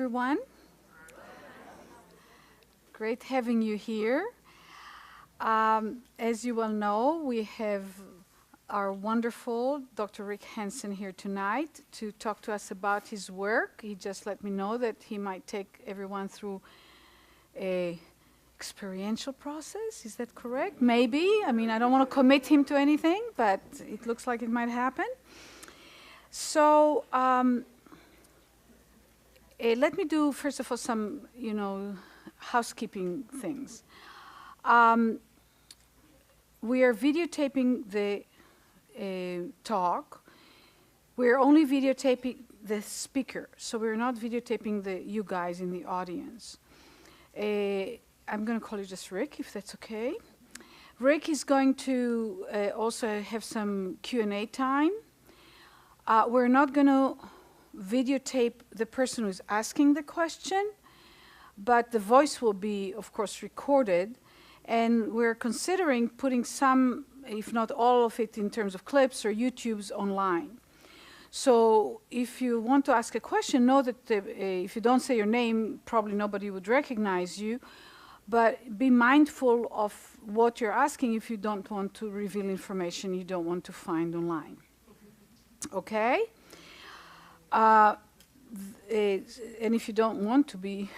Everyone. Great having you here. As you well know, we have our wonderful Dr. Rick Hanson here tonight to talk to us about his work. He just let me know that he might take everyone through a experiential process. Is that correct? Maybe. I mean, I don't want to commit him to anything, but it looks like it might happen. So let me do, first of all, some, housekeeping things. We are videotaping the talk. We're only videotaping the speaker, so we're not videotaping you guys in the audience. I'm going to call you just Rick, if that's okay. Rick is going to also have some Q&A time. We're not going to videotape the person who's asking the question, but the voice will be, of course, recorded. And we're considering putting some, if not all of it, in terms of clips or YouTubes online. So if you want to ask a question, know that if you don't say your name, probably nobody would recognize you. But be mindful of what you're asking if you don't want to reveal information you don't want to find online. Okay? And if you don't want to be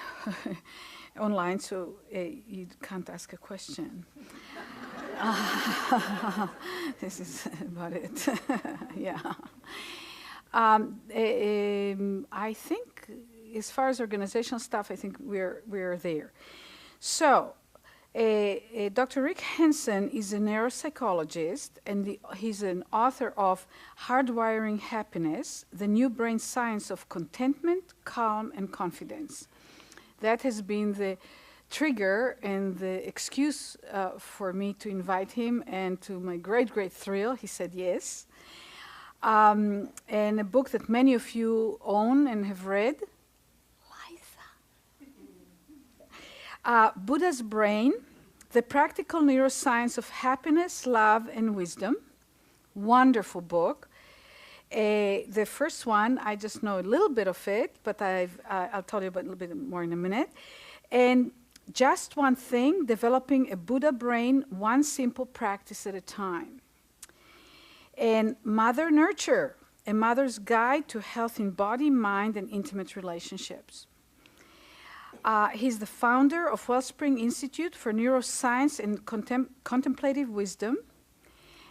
online, so you can't ask a question. This is about it. Yeah. I think, as far as organizational stuff, I think we're there. So, Dr. Rick Hanson is a neuropsychologist, and he's an author of Hardwiring Happiness, the New Brain Science of Contentment, Calm, and Confidence. That has been the trigger and the excuse for me to invite him, and to my great, great thrill, he said yes. And a book that many of you own and have read, Buddha's Brain, The Practical Neuroscience of Happiness, Love, and Wisdom. Wonderful book. The first one, I just know a little bit of it, but I'll tell you about a little bit more in a minute. And Just One Thing, Developing a Buddha Brain, One Simple Practice at a Time. And Mother Nurture, A Mother's Guide to Health in Body, Mind, and Intimate Relationships. He's the founder of Wellspring Institute for Neuroscience and Contemplative Wisdom,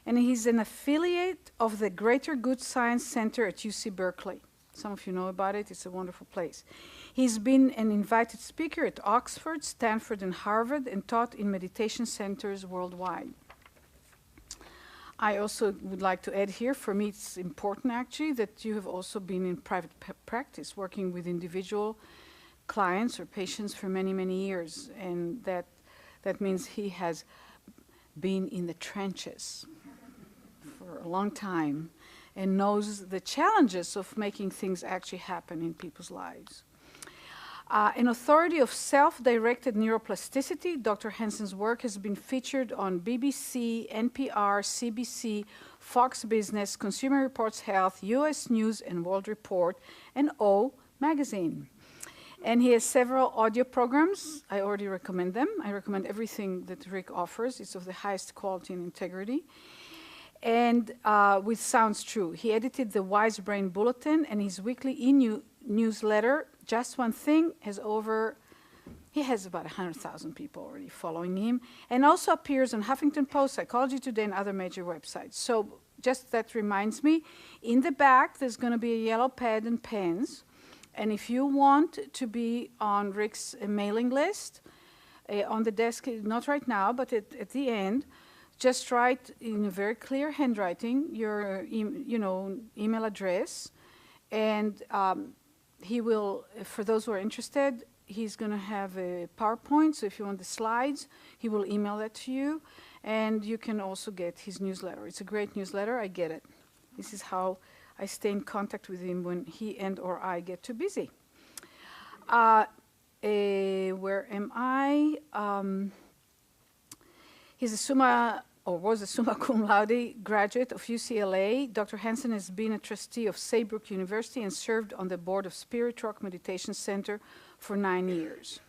and he's an affiliate of the Greater Good Science Center at UC Berkeley. Some of you know about it. It's a wonderful place. He's been an invited speaker at Oxford, Stanford, and Harvard, and taught in meditation centers worldwide. I also would like to add here, for me it's important actually, that you have also been in private practice, working with individual clients or patients for many, many years, and that means he has been in the trenches for a long time and knows the challenges of making things actually happen in people's lives. An authority of self-directed neuroplasticity, Dr. Hanson's work has been featured on BBC, NPR, CBC, Fox Business, Consumer Reports Health, US News and World Report, and O magazine. And he has several audio programs. I already recommend them. I recommend everything that Rick offers. It's of the highest quality and integrity. And with Sounds True. He edited the Wise Brain Bulletin, and his weekly newsletter, Just One Thing, he has about 100,000 people already following him, and also appears on Huffington Post, Psychology Today, and other major websites. So just that reminds me, in the back, there's going to be a yellow pad and pens. And if you want to be on Rick's mailing list, on the desk, not right now, but at the end, just write in a very clear handwriting your email address. And he will, for those who are interested, he's going to have a PowerPoint. So if you want the slides, he will email that to you. And you can also get his newsletter. It's a great newsletter. I get it. This is how I stay in contact with him when he or I get too busy. Where am I? He's a summa or was a summa cum laude graduate of UCLA. Dr. Hanson has been a trustee of Saybrook University and served on the board of Spirit Rock Meditation Center for 9 years.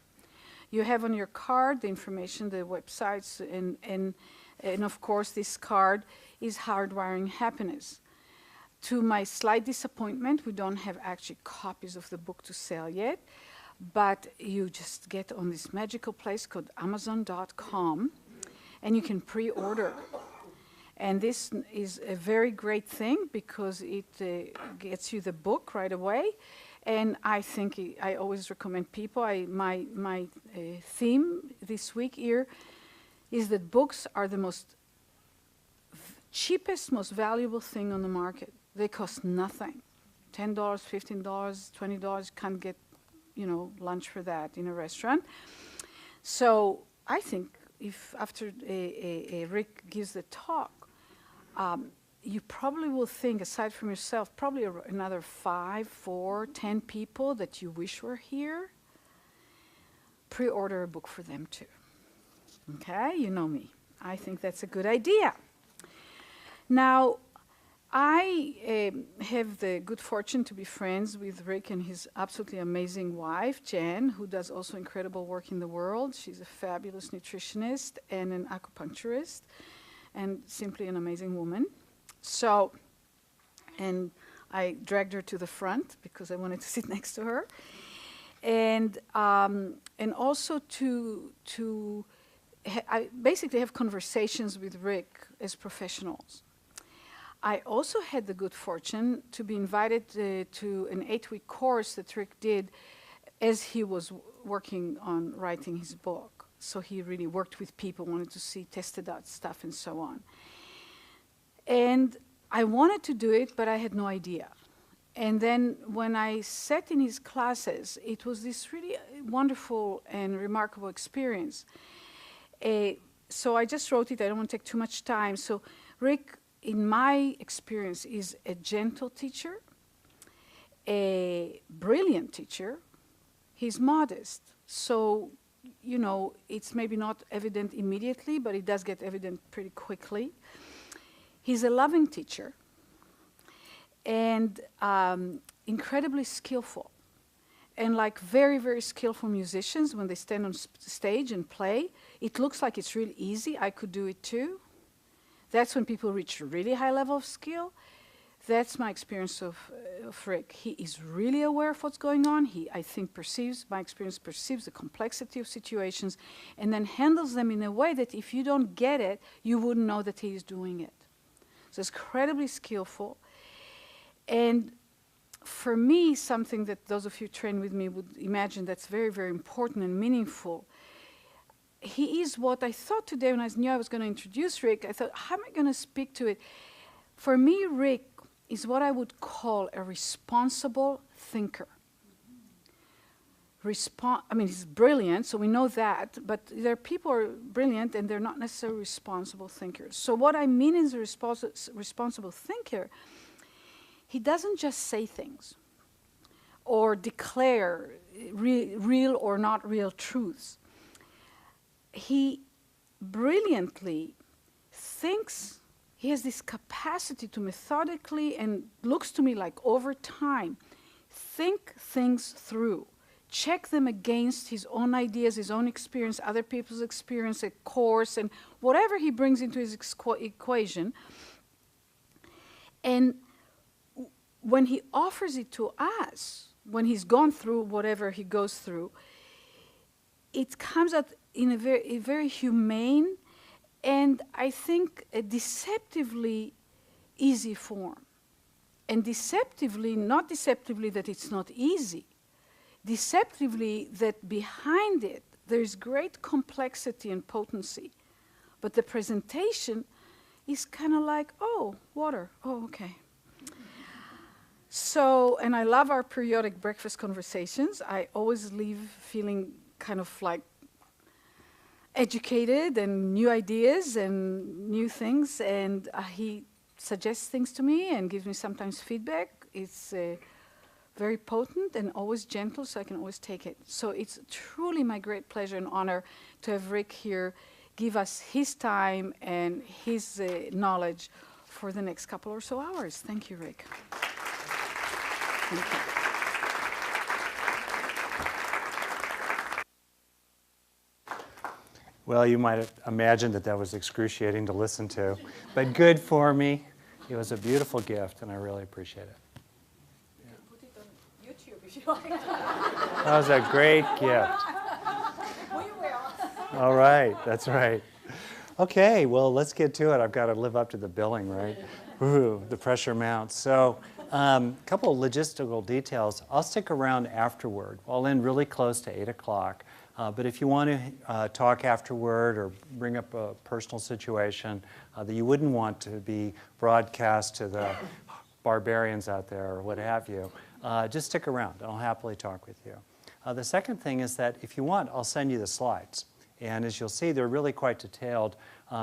You have on your card the information, the websites, and of course this card is Hardwiring Happiness. To my slight disappointment, we don't have actually copies of the book to sell yet, but you just get on this magical place called Amazon.com, and you can pre-order. And this is a very great thing because it gets you the book right away. And I think I always recommend people. My theme this week here is that books are the most cheapest, most valuable thing on the market. They cost nothing. $10, $15, $20, can't get, lunch for that in a restaurant. So I think if after Rick gives the talk, you probably will think, aside from yourself, probably another 5, 4, 10 people that you wish were here. Pre-order a book for them too. Okay, you know me. I think that's a good idea. Now, I have the good fortune to be friends with Rick and his absolutely amazing wife, Jen, who does also incredible work in the world. She's a fabulous nutritionist and an acupuncturist, and simply an amazing woman. So, and I dragged her to the front because I wanted to sit next to her, and also I basically have conversations with Rick as professionals. I also had the good fortune to be invited to an 8-week course that Rick did as he was working on writing his book. So he really worked with people, wanted to see, tested out stuff and so on. And I wanted to do it, but I had no idea. And then when I sat in his classes, it was this really wonderful and remarkable experience. So I just wrote it. I don't want to take too much time. So Rick, in my experience, is a gentle teacher, a brilliant teacher. He's modest. So, it's maybe not evident immediately, but it does get evident pretty quickly. He's a loving teacher and incredibly skillful. And like very, very skillful musicians, when they stand on stage and play, it looks like it's really easy. I could do it too. That's when people reach a really high level of skill. That's my experience of Rick. He is really aware of what's going on. He, I think, perceives the complexity of situations and then handles them in a way that if you don't get it, you wouldn't know that he is doing it. So it's incredibly skillful. And for me, something that those of you trained with me would imagine that's very, very important and meaningful. He is what I thought today when I knew I was going to introduce Rick. I thought, how am I going to speak to it? For me, Rick is what I would call a responsible thinker. He's brilliant, so we know that, but there are people who are brilliant and they're not necessarily responsible thinkers. So what I mean is a responsible thinker, he doesn't just say things or declare real or not real truths. He brilliantly thinks. He has this capacity to methodically, and looks to me like over time, think things through, check them against his own ideas, his own experience, other people's experience, a course, and whatever he brings into his equation. And when he offers it to us, when he's gone through whatever he goes through, it comes out in a very humane and I think a deceptively easy form. And deceptively, not deceptively that it's not easy, deceptively that behind it there's great complexity and potency. But the presentation is kind of like, oh, water, oh, okay. So, and I love our periodic breakfast conversations. I always leave feeling kind of like educated and new ideas and new things, and he suggests things to me and gives me sometimes feedback. It's very potent and always gentle, so I can always take it. So it's truly my great pleasure and honor to have Rick here give us his time and his knowledge for the next couple or so hours. Thank you, Rick. Thank you. Well, you might have imagined that that was excruciating to listen to, but good for me. It was a beautiful gift, and I really appreciate it. You can put it on YouTube if you like. That was a great gift. We will. All right, that's right. Okay, well, let's get to it. I've got to live up to the billing, right? Ooh, the pressure mounts. So a couple of logistical details. I'll stick around afterward. I'll end really close to 8 o'clock. But if you want to talk afterward or bring up a personal situation that you wouldn't want to be broadcast to the barbarians out there or what have you, just stick around. I'll happily talk with you. The second thing is that if you want, I'll send you the slides. And as you'll see, they're really quite detailed.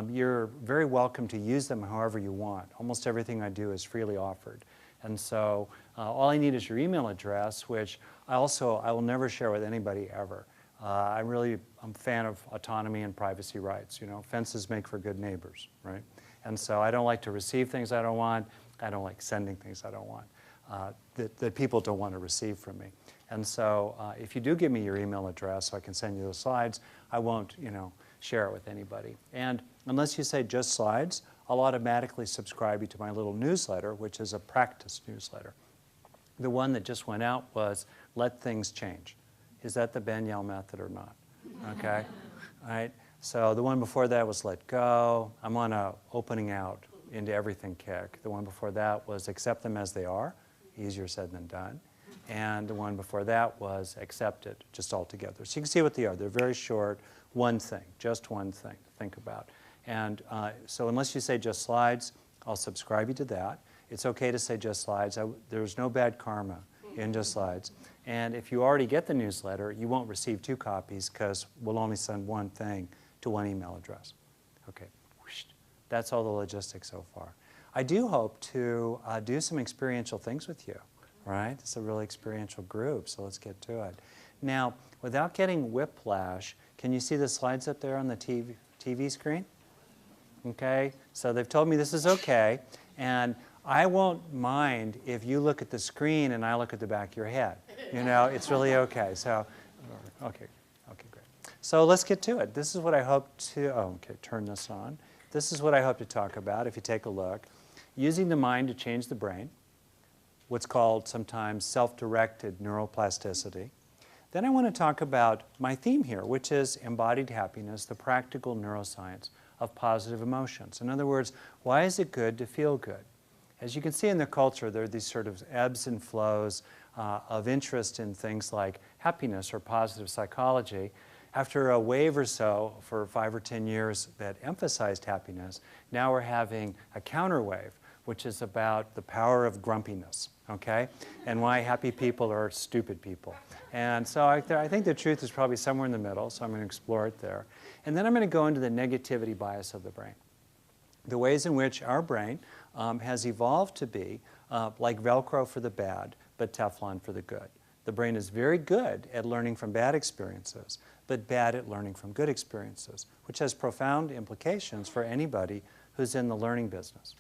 You're very welcome to use them however you want. Almost everything I do is freely offered. And so all I need is your email address, which I will never share with anybody ever. I'm a fan of autonomy and privacy rights. You know, fences make for good neighbors, right? And so I don't like to receive things I don't want. I don't like sending things I don't want, that people don't want to receive from me. And so if you do give me your email address so I can send you the slides, I won't, share it with anybody. And unless you say just slides, I'll automatically subscribe you to my little newsletter, which is a practice newsletter. The one that just went out was Let Things Change. Is that the Danielle method or not? Okay, all right. So the one before that was Let Go. I'm on a opening out into everything kick. The one before that was Accept Them As They Are. Easier said than done. And the one before that was Accept It, just all together. So you can see what they are. They're very short, one thing, just one thing to think about. And so unless you say just slides, I'll subscribe you to that. It's okay to say just slides. There's no bad karma in just slides. And if you already get the newsletter, you won't receive 2 copies because we'll only send one thing to one email address. Okay, that's all the logistics so far. I do hope to do some experiential things with you, right? It's a really experiential group, so let's get to it. Now, without getting whiplash, can you see the slides up there on the TV screen? Okay, so they've told me this is okay, and I won't mind if you look at the screen and I look at the back of your head. It's really okay. So, okay, great. So let's get to it. This is what I hope to, turn this on. This is what I hope to talk about if you take a look. Using the mind to change the brain, what's called sometimes self-directed neuroplasticity. Then I want to talk about my theme here, which is embodied happiness, the practical neuroscience of positive emotions. In other words, why is it good to feel good? As you can see in the culture, there are these sort of ebbs and flows of interest in things like happiness or positive psychology. After a wave or so for 5 or 10 years that emphasized happiness, now we're having a counter wave, which is about the power of grumpiness, okay? And why happy people are stupid people. And so I think the truth is probably somewhere in the middle, so I'm going to explore it there. And then I'm going to go into the negativity bias of the brain. The ways in which our brain has evolved to be like Velcro for the bad, but Teflon for the good. The brain is very good at learning from bad experiences, but bad at learning from good experiences, which has profound implications for anybody who's in the learning business.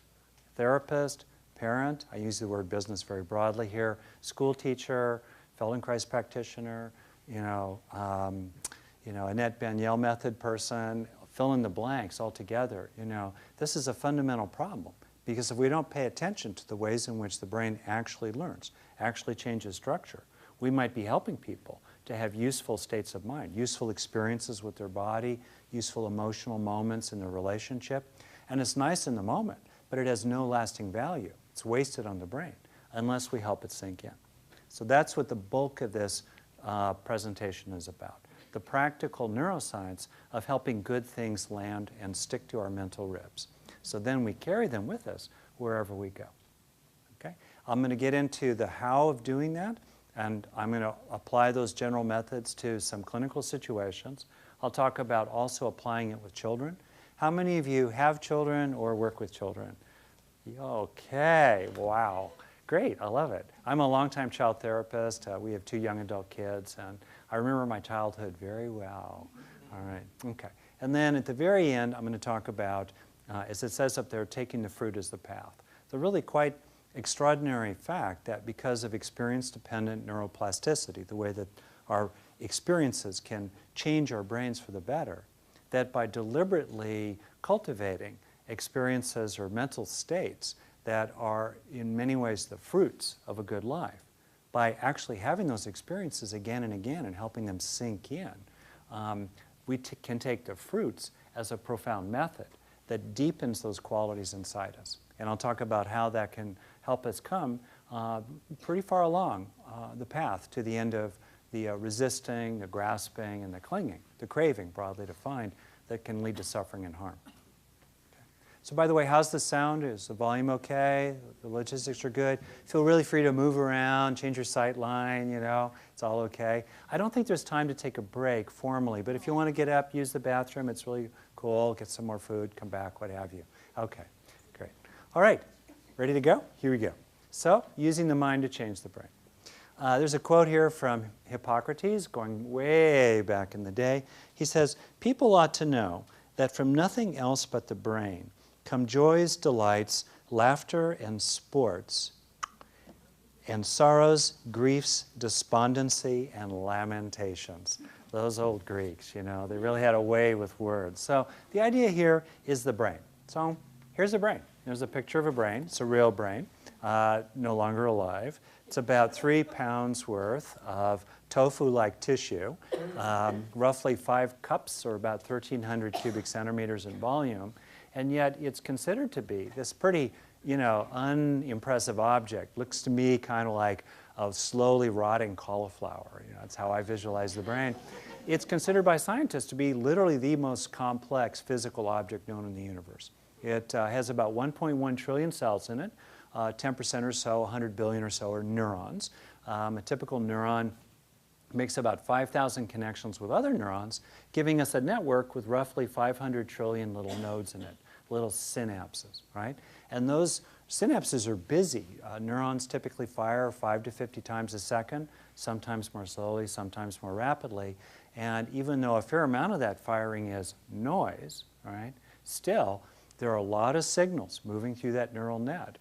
Therapist, parent, I use the word business very broadly here, school teacher, Feldenkrais practitioner, Annette Danielle method person, fill in the blanks altogether. This is a fundamental problem because if we don't pay attention to the ways in which the brain actually learns, actually changes structure, we might be helping people to have useful states of mind, useful experiences with their body, useful emotional moments in their relationship. And it's nice in the moment, but it has no lasting value. It's wasted on the brain unless we help it sink in. So that's what the bulk of this presentation is about. The practical neuroscience of helping good things land and stick to our mental ribs. So then we carry them with us wherever we go. Okay? I'm going to get into the how of doing that, and I'm going to apply those general methods to some clinical situations. I'll talk about also applying it with children. How many of you have children or work with children? Okay, wow. Great, I love it. I'm a longtime child therapist. We have 2 young adult kids, and I remember my childhood very well. All right, okay. And then at the very end, I'm going to talk about, as it says up there, taking the fruit as the path. The really quite extraordinary fact that because of experience-dependent neuroplasticity, the way that our experiences can change our brains for the better, that by deliberately cultivating experiences or mental states that are in many ways the fruits of a good life, by actually having those experiences again and again and helping them sink in, we can take the fruits as a profound method that deepens those qualities inside us. And I'll talk about how that can help us come pretty far along the path to the end of the resisting, the grasping, and the clinging, the craving, broadly defined, that can lead to suffering and harm. Okay. So by the way, how's the sound? Is the volume okay? The logistics are good? Feel really free to move around, change your sight line, you know, it's all okay. I don't think there's time to take a break formally, but if you want to get up, use the bathroom, it's really cool, get some more food, come back, what have you. Okay, great. All right, ready to go? Here we go. So, using the mind to change the brain. There's a quote here from Hippocrates, going way back in the day. He says, "People ought to know that from nothing else but the brain come joys, delights, laughter, and sports, and sorrows, griefs, despondency, and lamentations." Those old Greeks, you know, they really had a way with words. So the idea here is the brain. So here's the brain. There's a picture of a brain. It's a real brain, no longer alive. It's about 3 pounds worth of tofu-like tissue, roughly 5 cups or about 1,300 cubic centimeters in volume, and yet it's considered to be this pretty, you know, unimpressive object. Looks to me kind of like a slowly rotting cauliflower. You know, that's how I visualize the brain. It's considered by scientists to be literally the most complex physical object known in the universe. It has about 1.1 trillion cells in it. 10% or so, 100 billion or so are neurons. A typical neuron makes about 5,000 connections with other neurons, giving us a network with roughly 500 trillion little nodes in it, little synapses, right? And those synapses are busy. Neurons typically fire 5 to 50 times a second, sometimes more slowly, sometimes more rapidly. And even though a fair amount of that firing is noise, right, still, there are a lot of signals moving through that neural net.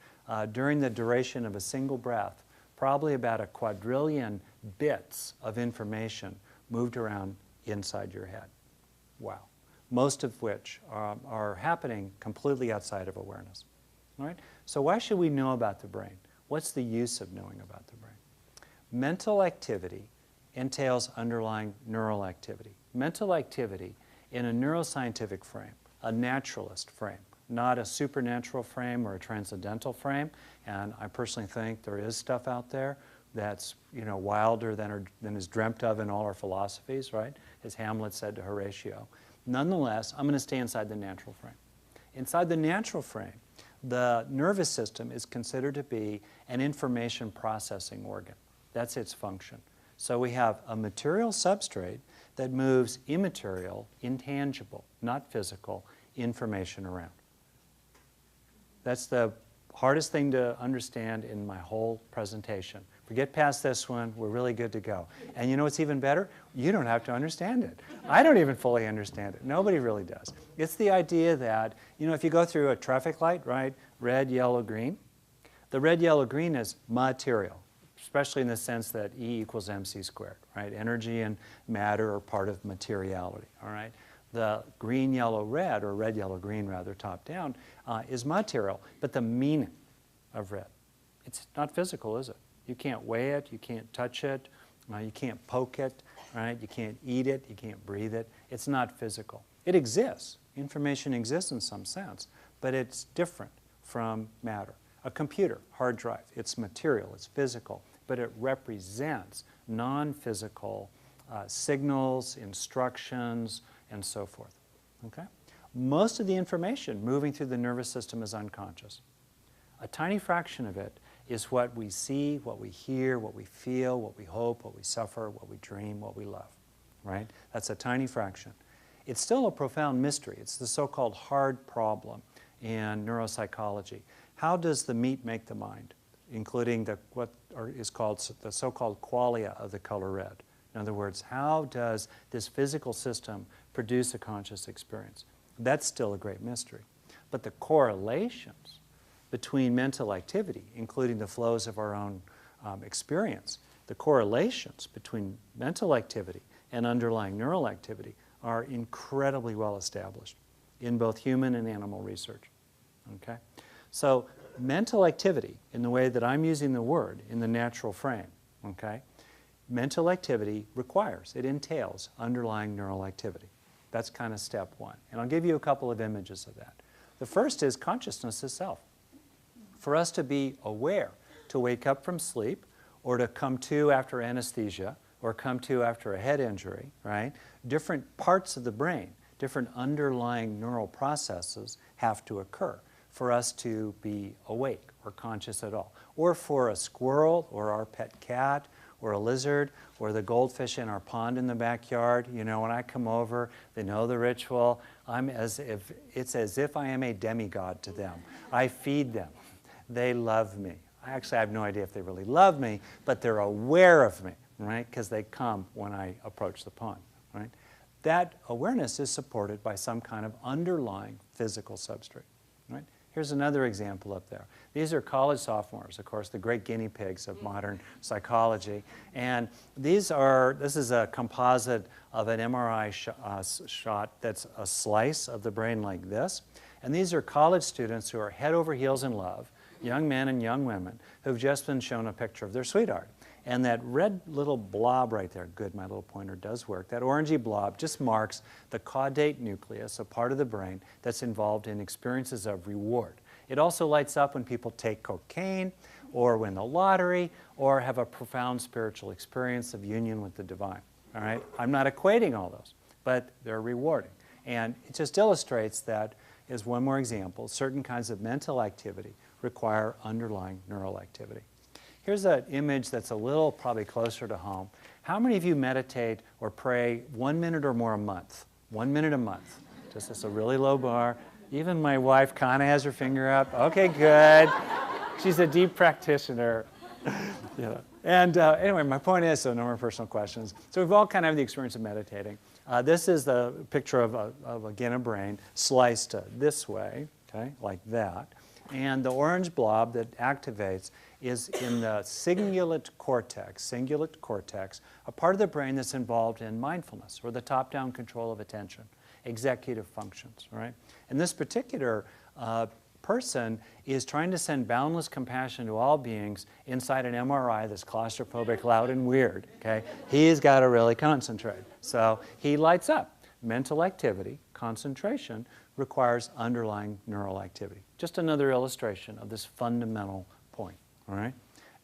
During the duration of a single breath, probably about a quadrillion bits of information moved around inside your head. Wow. Most of which are happening completely outside of awareness. All right? So why should we know about the brain? What's the use of knowing about the brain? Mental activity entails underlying neural activity. Mental activity in a neuroscientific frame, a naturalist frame, not a supernatural frame or a transcendental frame. And I personally think there is stuff out there that's, you know, wilder than is dreamt of in all our philosophies, right? As Hamlet said to Horatio. Nonetheless, I'm going to stay inside the natural frame. Inside the natural frame, the nervous system is considered to be an information processing organ. That's its function. So we have a material substrate that moves immaterial, intangible, not physical, information around. That's the hardest thing to understand in my whole presentation. If we get past this one, we're really good to go. And you know what's even better? You don't have to understand it. I don't even fully understand it. Nobody really does. It's the idea that, you know, if you go through a traffic light, right, red, yellow, green, the red, yellow, green is material, especially in the sense that E equals mc squared, right? Energy and matter are part of materiality, all right? The green, yellow, red, or red, yellow, green, rather, top down, is material. But the meaning of red, it's not physical, is it? You can't weigh it, you can't touch it, you can't poke it, right? You can't eat it, you can't breathe it. It's not physical. It exists. Information exists in some sense, but it's different from matter. A computer, hard drive, it's material, it's physical, but it represents non-physical signals, instructions, and so forth. Okay? Most of the information moving through the nervous system is unconscious. A tiny fraction of it is what we see, what we hear, what we feel, what we hope, what we suffer, what we dream, what we love. Right? That's a tiny fraction. It's still a profound mystery. It's the so-called hard problem in neuropsychology. How does the meat make the mind, including what is called the so-called qualia of the color red? In other words, how does this physical system produce a conscious experience? That's still a great mystery. But the correlations between mental activity, including the flows of our own experience, the correlations between mental activity and underlying neural activity are incredibly well established in both human and animal research. Okay? So mental activity, in the way that I'm using the word in the natural frame, okay, mental activity requires, it entails underlying neural activity. That's kind of step one. And I'll give you a couple of images of that. The first is consciousness itself. For us to be aware, to wake up from sleep, or to come to after anesthesia, or come to after a head injury, right? Different parts of the brain, different underlying neural processes have to occur for us to be awake or conscious at all. Or for a squirrel, or our pet cat, or a lizard, or the goldfish in our pond in the backyard. You know, when I come over, they know the ritual. It's as if I am a demigod to them. I feed them. They love me. Actually, I have no idea if they really love me, but they're aware of me, right? Because they come when I approach the pond, right? That awareness is supported by some kind of underlying physical substrate, right? Here's another example up there. These are college sophomores, of course, the great guinea pigs of modern psychology. And this is a composite of an MRI shot that's a slice of the brain like this. And these are college students who are head over heels in love, young men and young women, who've just been shown a picture of their sweetheart. And that red little blob right there, good, my little pointer does work, that orangey blob just marks the caudate nucleus, a part of the brain that's involved in experiences of reward. It also lights up when people take cocaine, or win the lottery, or have a profound spiritual experience of union with the divine. All right? I'm not equating all those, but they're rewarding. And it just illustrates that, as one more example, certain kinds of mental activity require underlying neural activity. Here's an image that's a little probably closer to home. How many of you meditate or pray 1 minute or more a month? 1 minute a month. Just as a really low bar. Even my wife kind of has her finger up. Okay, good. She's a deep practitioner. Yeah. And anyway, my point is, so no more personal questions. So we've all kind of had the experience of meditating. This is the picture of again, a brain sliced this way, okay, like that. And the orange blob that activates is in the cingulate cortex, a part of the brain that's involved in mindfulness, or the top-down control of attention, executive functions, right? And this particular person is trying to send boundless compassion to all beings inside an MRI that's claustrophobic, loud, and weird, okay? He's got to really concentrate. So he lights up. Mental activity, concentration, requires underlying neural activity. Just another illustration of this fundamental point, all right?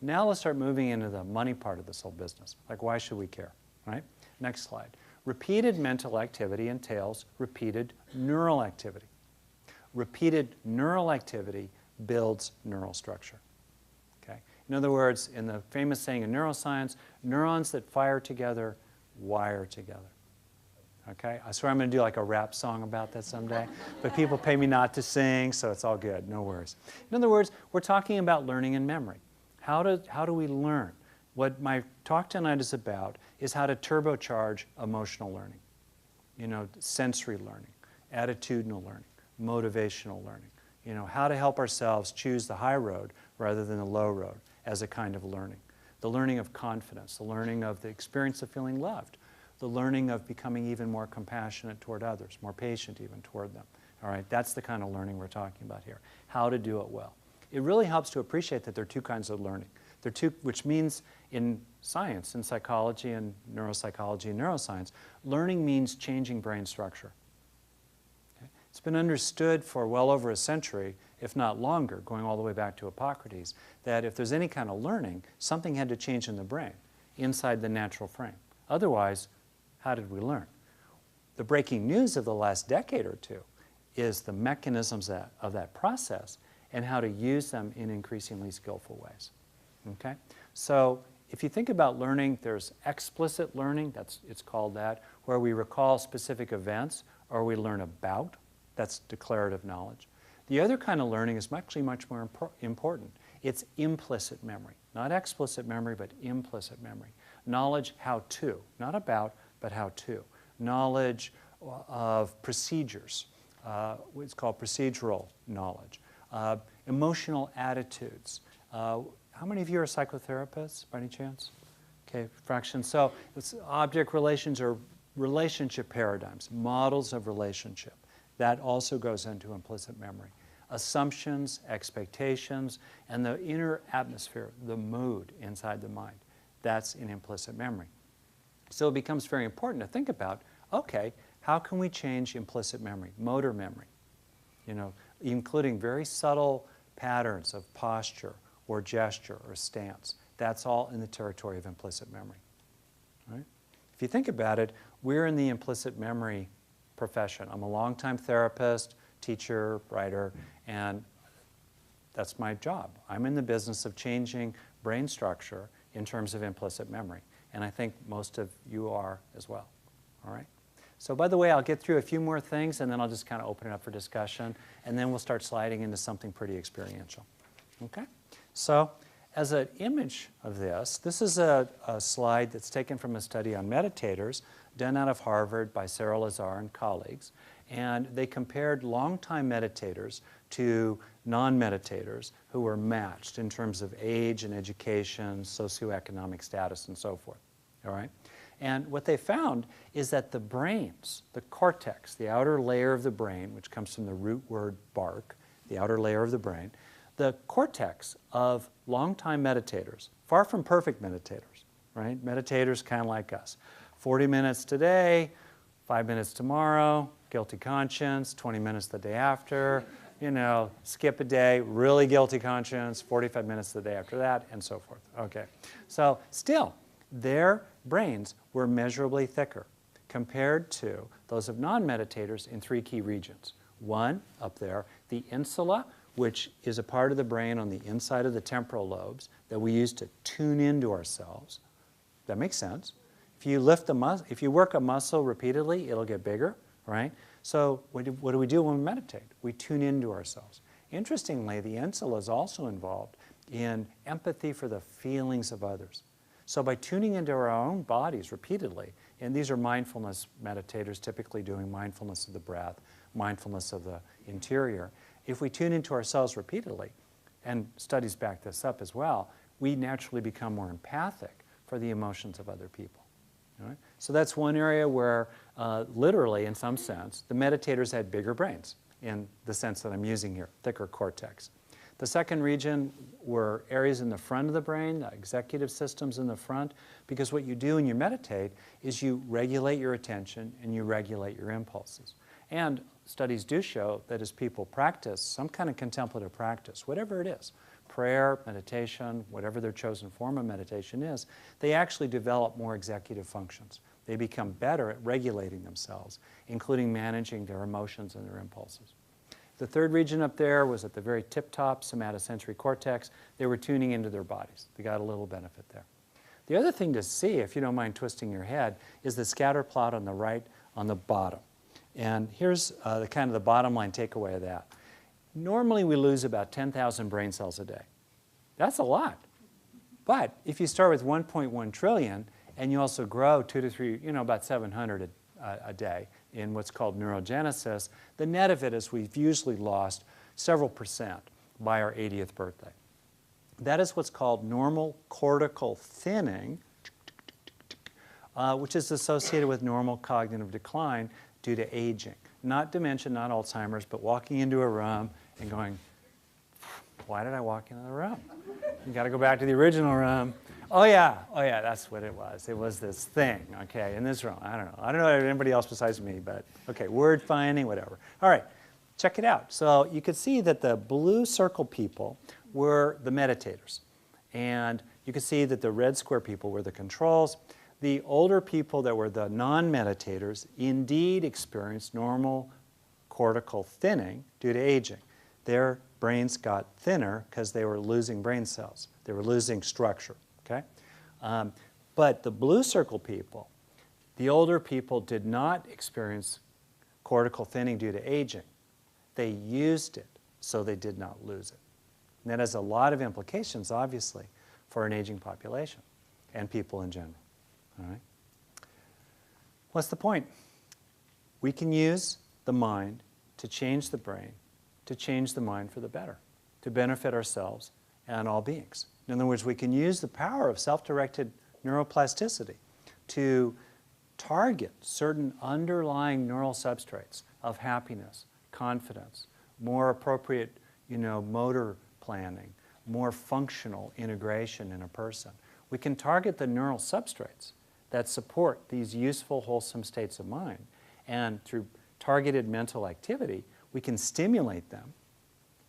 Now let's start moving into the money part of this whole business. Like, why should we care, right? Next slide. Repeated mental activity entails repeated neural activity. Repeated neural activity builds neural structure, okay? In other words, in the famous saying in neuroscience, neurons that fire together wire together. Okay? I swear I'm going to do like a rap song about that someday, but people pay me not to sing, so it's all good, no worries. In other words, we're talking about learning and memory. How do we learn? What my talk tonight is about is how to turbocharge emotional learning, you know, sensory learning, attitudinal learning, motivational learning, you know, how to help ourselves choose the high road rather than the low road as a kind of learning. The learning of confidence, the learning of the experience of feeling loved, the learning of becoming even more compassionate toward others, more patient even toward them. All right, that's the kind of learning we're talking about here. How to do it well. It really helps to appreciate that there are two kinds of learning. There are two, which means in science, in psychology and neuropsychology and neuroscience, learning means changing brain structure. Okay? It's been understood for well over a century, if not longer, going all the way back to Hippocrates, that if there's any kind of learning, something had to change in the brain, inside the natural frame. Otherwise, how did we learn? The breaking news of the last decade or two is the mechanisms of that process and how to use them in increasingly skillful ways. Okay? So if you think about learning, there's explicit learning, it's called that, where we recall specific events or we learn about, that's declarative knowledge. The other kind of learning is actually much more important. It's implicit memory, not explicit memory, but implicit memory. knowledge how to, not about, but how to. Knowledge of procedures, it's called procedural knowledge. Emotional attitudes. How many of you are psychotherapists, by any chance? Okay, fraction. So it's object relations or relationship paradigms, models of relationship. That also goes into implicit memory. Assumptions, expectations, and the inner atmosphere, the mood inside the mind. That's in implicit memory. So it becomes very important to think about, okay, how can we change implicit memory, motor memory? Including very subtle patterns of posture or gesture or stance. That's all in the territory of implicit memory. Right? If you think about it, we're in the implicit memory profession. I'm a longtime therapist, teacher, writer, and that's my job. I'm in the business of changing brain structure in terms of implicit memory, and I think most of you are as well. All right? So by the way, I'll get through a few more things, and then I'll just kind of open it up for discussion, and then we'll start sliding into something pretty experiential. Okay? So as an image of this, this is a slide that's taken from a study on meditators done out of Harvard by Sarah Lazar and colleagues. And they compared longtime meditators to non-meditators who were matched in terms of age and education, socioeconomic status, and so forth. All right? And what they found is that the brains, the cortex, the outer layer of the brain, which comes from the root word bark, the outer layer of the brain, the cortex of longtime meditators, far from perfect meditators, right? Meditators kind of like us. 40 minutes today, 5 minutes tomorrow, guilty conscience, 20 minutes the day after, skip a day, really guilty conscience, 45 minutes the day after that, and so forth. Okay. So still, their brains were measurably thicker compared to those of non-meditators in 3 key regions. One, up there, the insula, which is a part of the brain on the inside of the temporal lobes that we use to tune into ourselves. That makes sense. If you lift if you work a muscle repeatedly, it'll get bigger, right? So what do we do when we meditate? We tune into ourselves. Interestingly, the insula is also involved in empathy for the feelings of others. So by tuning into our own bodies repeatedly, and these are mindfulness meditators typically doing mindfulness of the breath, mindfulness of the interior, if we tune into ourselves repeatedly, and studies back this up as well, we naturally become more empathic for the emotions of other people. Right? So that's one area where, literally, in some sense, the meditators had bigger brains, in the sense that I'm using here, thicker cortex. The second region were areas in the front of the brain, the executive systems in the front, because what you do when you meditate is you regulate your attention and you regulate your impulses. And studies do show that as people practice some kind of contemplative practice, whatever it is, prayer, meditation, whatever their chosen form of meditation is, they actually develop more executive functions. They become better at regulating themselves, including managing their emotions and their impulses. The third region up there was at the very tip-top, somatosensory cortex. They were tuning into their bodies. They got a little benefit there. The other thing to see, if you don't mind twisting your head, is the scatter plot on the right on the bottom. And here's the kind of the bottom line takeaway of that. Normally we lose about 10,000 brain cells a day. That's a lot. But if you start with 1.1 trillion and you also grow 2 to 3, about 700 a day in what's called neurogenesis, the net of it is we've usually lost several percent by our 80th birthday. That is what's called normal cortical thinning, which is associated with normal cognitive decline due to aging. Not dementia, not Alzheimer's, but walking into a room and going, why did I walk into the room? You got to go back to the original room. Oh yeah, that's what it was. It was this thing, okay, in this room. I don't know anybody else besides me, but okay, word finding, whatever. All right, check it out. So you could see that the blue circle people were the meditators. And you could see that the red square people were the controls. The older people that were the non-meditators indeed experienced normal cortical thinning due to aging. Their brains got thinner because they were losing brain cells. They were losing structure, okay? But the blue circle people, the older people did not experience cortical thinning due to aging. They used it, so they did not lose it. And that has a lot of implications, obviously, for an aging population and people in general. All right? What's the point? We can use the mind to change the brain, to change the mind for the better, to benefit ourselves and all beings. In other words, we can use the power of self-directed neuroplasticity to target certain underlying neural substrates of happiness, confidence, more appropriate, motor planning, more functional integration in a person. We can target the neural substrates that support these useful, wholesome states of mind. And through targeted mental activity, we can stimulate them.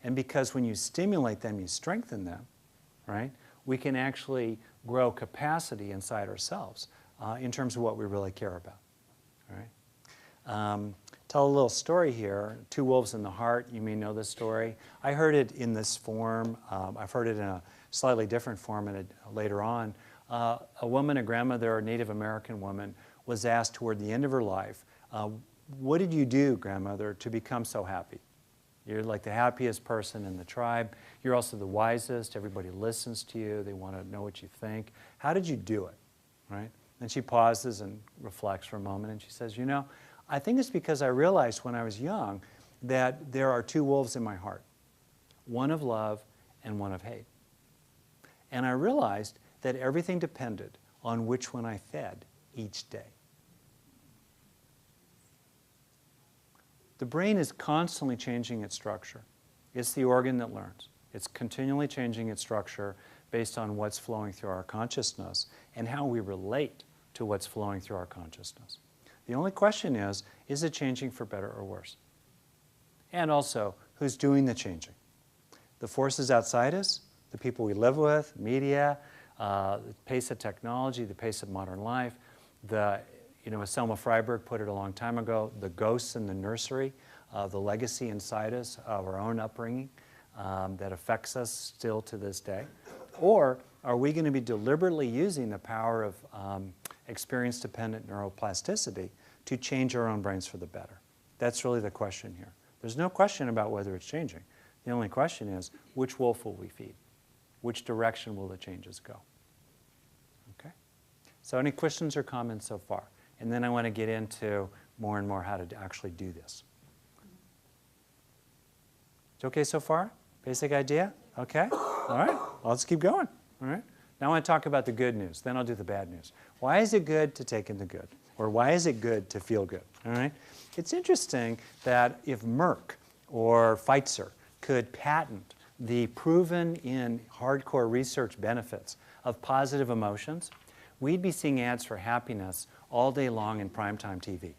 And because when you stimulate them, you strengthen them, right? We can actually grow capacity inside ourselves in terms of what we really care about, all right? Tell a little story here, Two Wolves in the Heart. You may know this story. I heard it in this form. I've heard it in a slightly different form later on. A woman, a grandmother, a Native American woman, was asked toward the end of her life, what did you do, grandmother, to become so happy? You're like the happiest person in the tribe. You're also the wisest. Everybody listens to you. They want to know what you think. How did you do it, right? And she pauses and reflects for a moment, and she says, I think it's because I realized when I was young that there are two wolves in my heart, one of love and one of hate. And I realized that everything depended on which one I fed each day. The brain is constantly changing its structure. It's the organ that learns. It's continually changing its structure based on what's flowing through our consciousness and how we relate to what's flowing through our consciousness. The only question is it changing for better or worse? And also, who's doing the changing? The forces outside us, the people we live with, media, the pace of technology, the pace of modern life, as Selma Freiberg put it a long time ago, the ghosts in the nursery, the legacy inside us of our own upbringing that affects us still to this day? Or are we going to be deliberately using the power of experience-dependent neuroplasticity to change our own brains for the better? That's really the question here. There's no question about whether it's changing. The only question is, which wolf will we feed? Which direction will the changes go? Okay? So any questions or comments so far? And then I want to get into more and more how to actually do this. It's okay so far? Basic idea? Okay? All right. Well, let's keep going. All right? Now I want to talk about the good news. Then I'll do the bad news. Why is it good to take in the good? Or why is it good to feel good? All right? It's interesting that if Merck or Pfizer could patent the proven in hardcore research benefits of positive emotions, we'd be seeing ads for happiness all day long in primetime TV,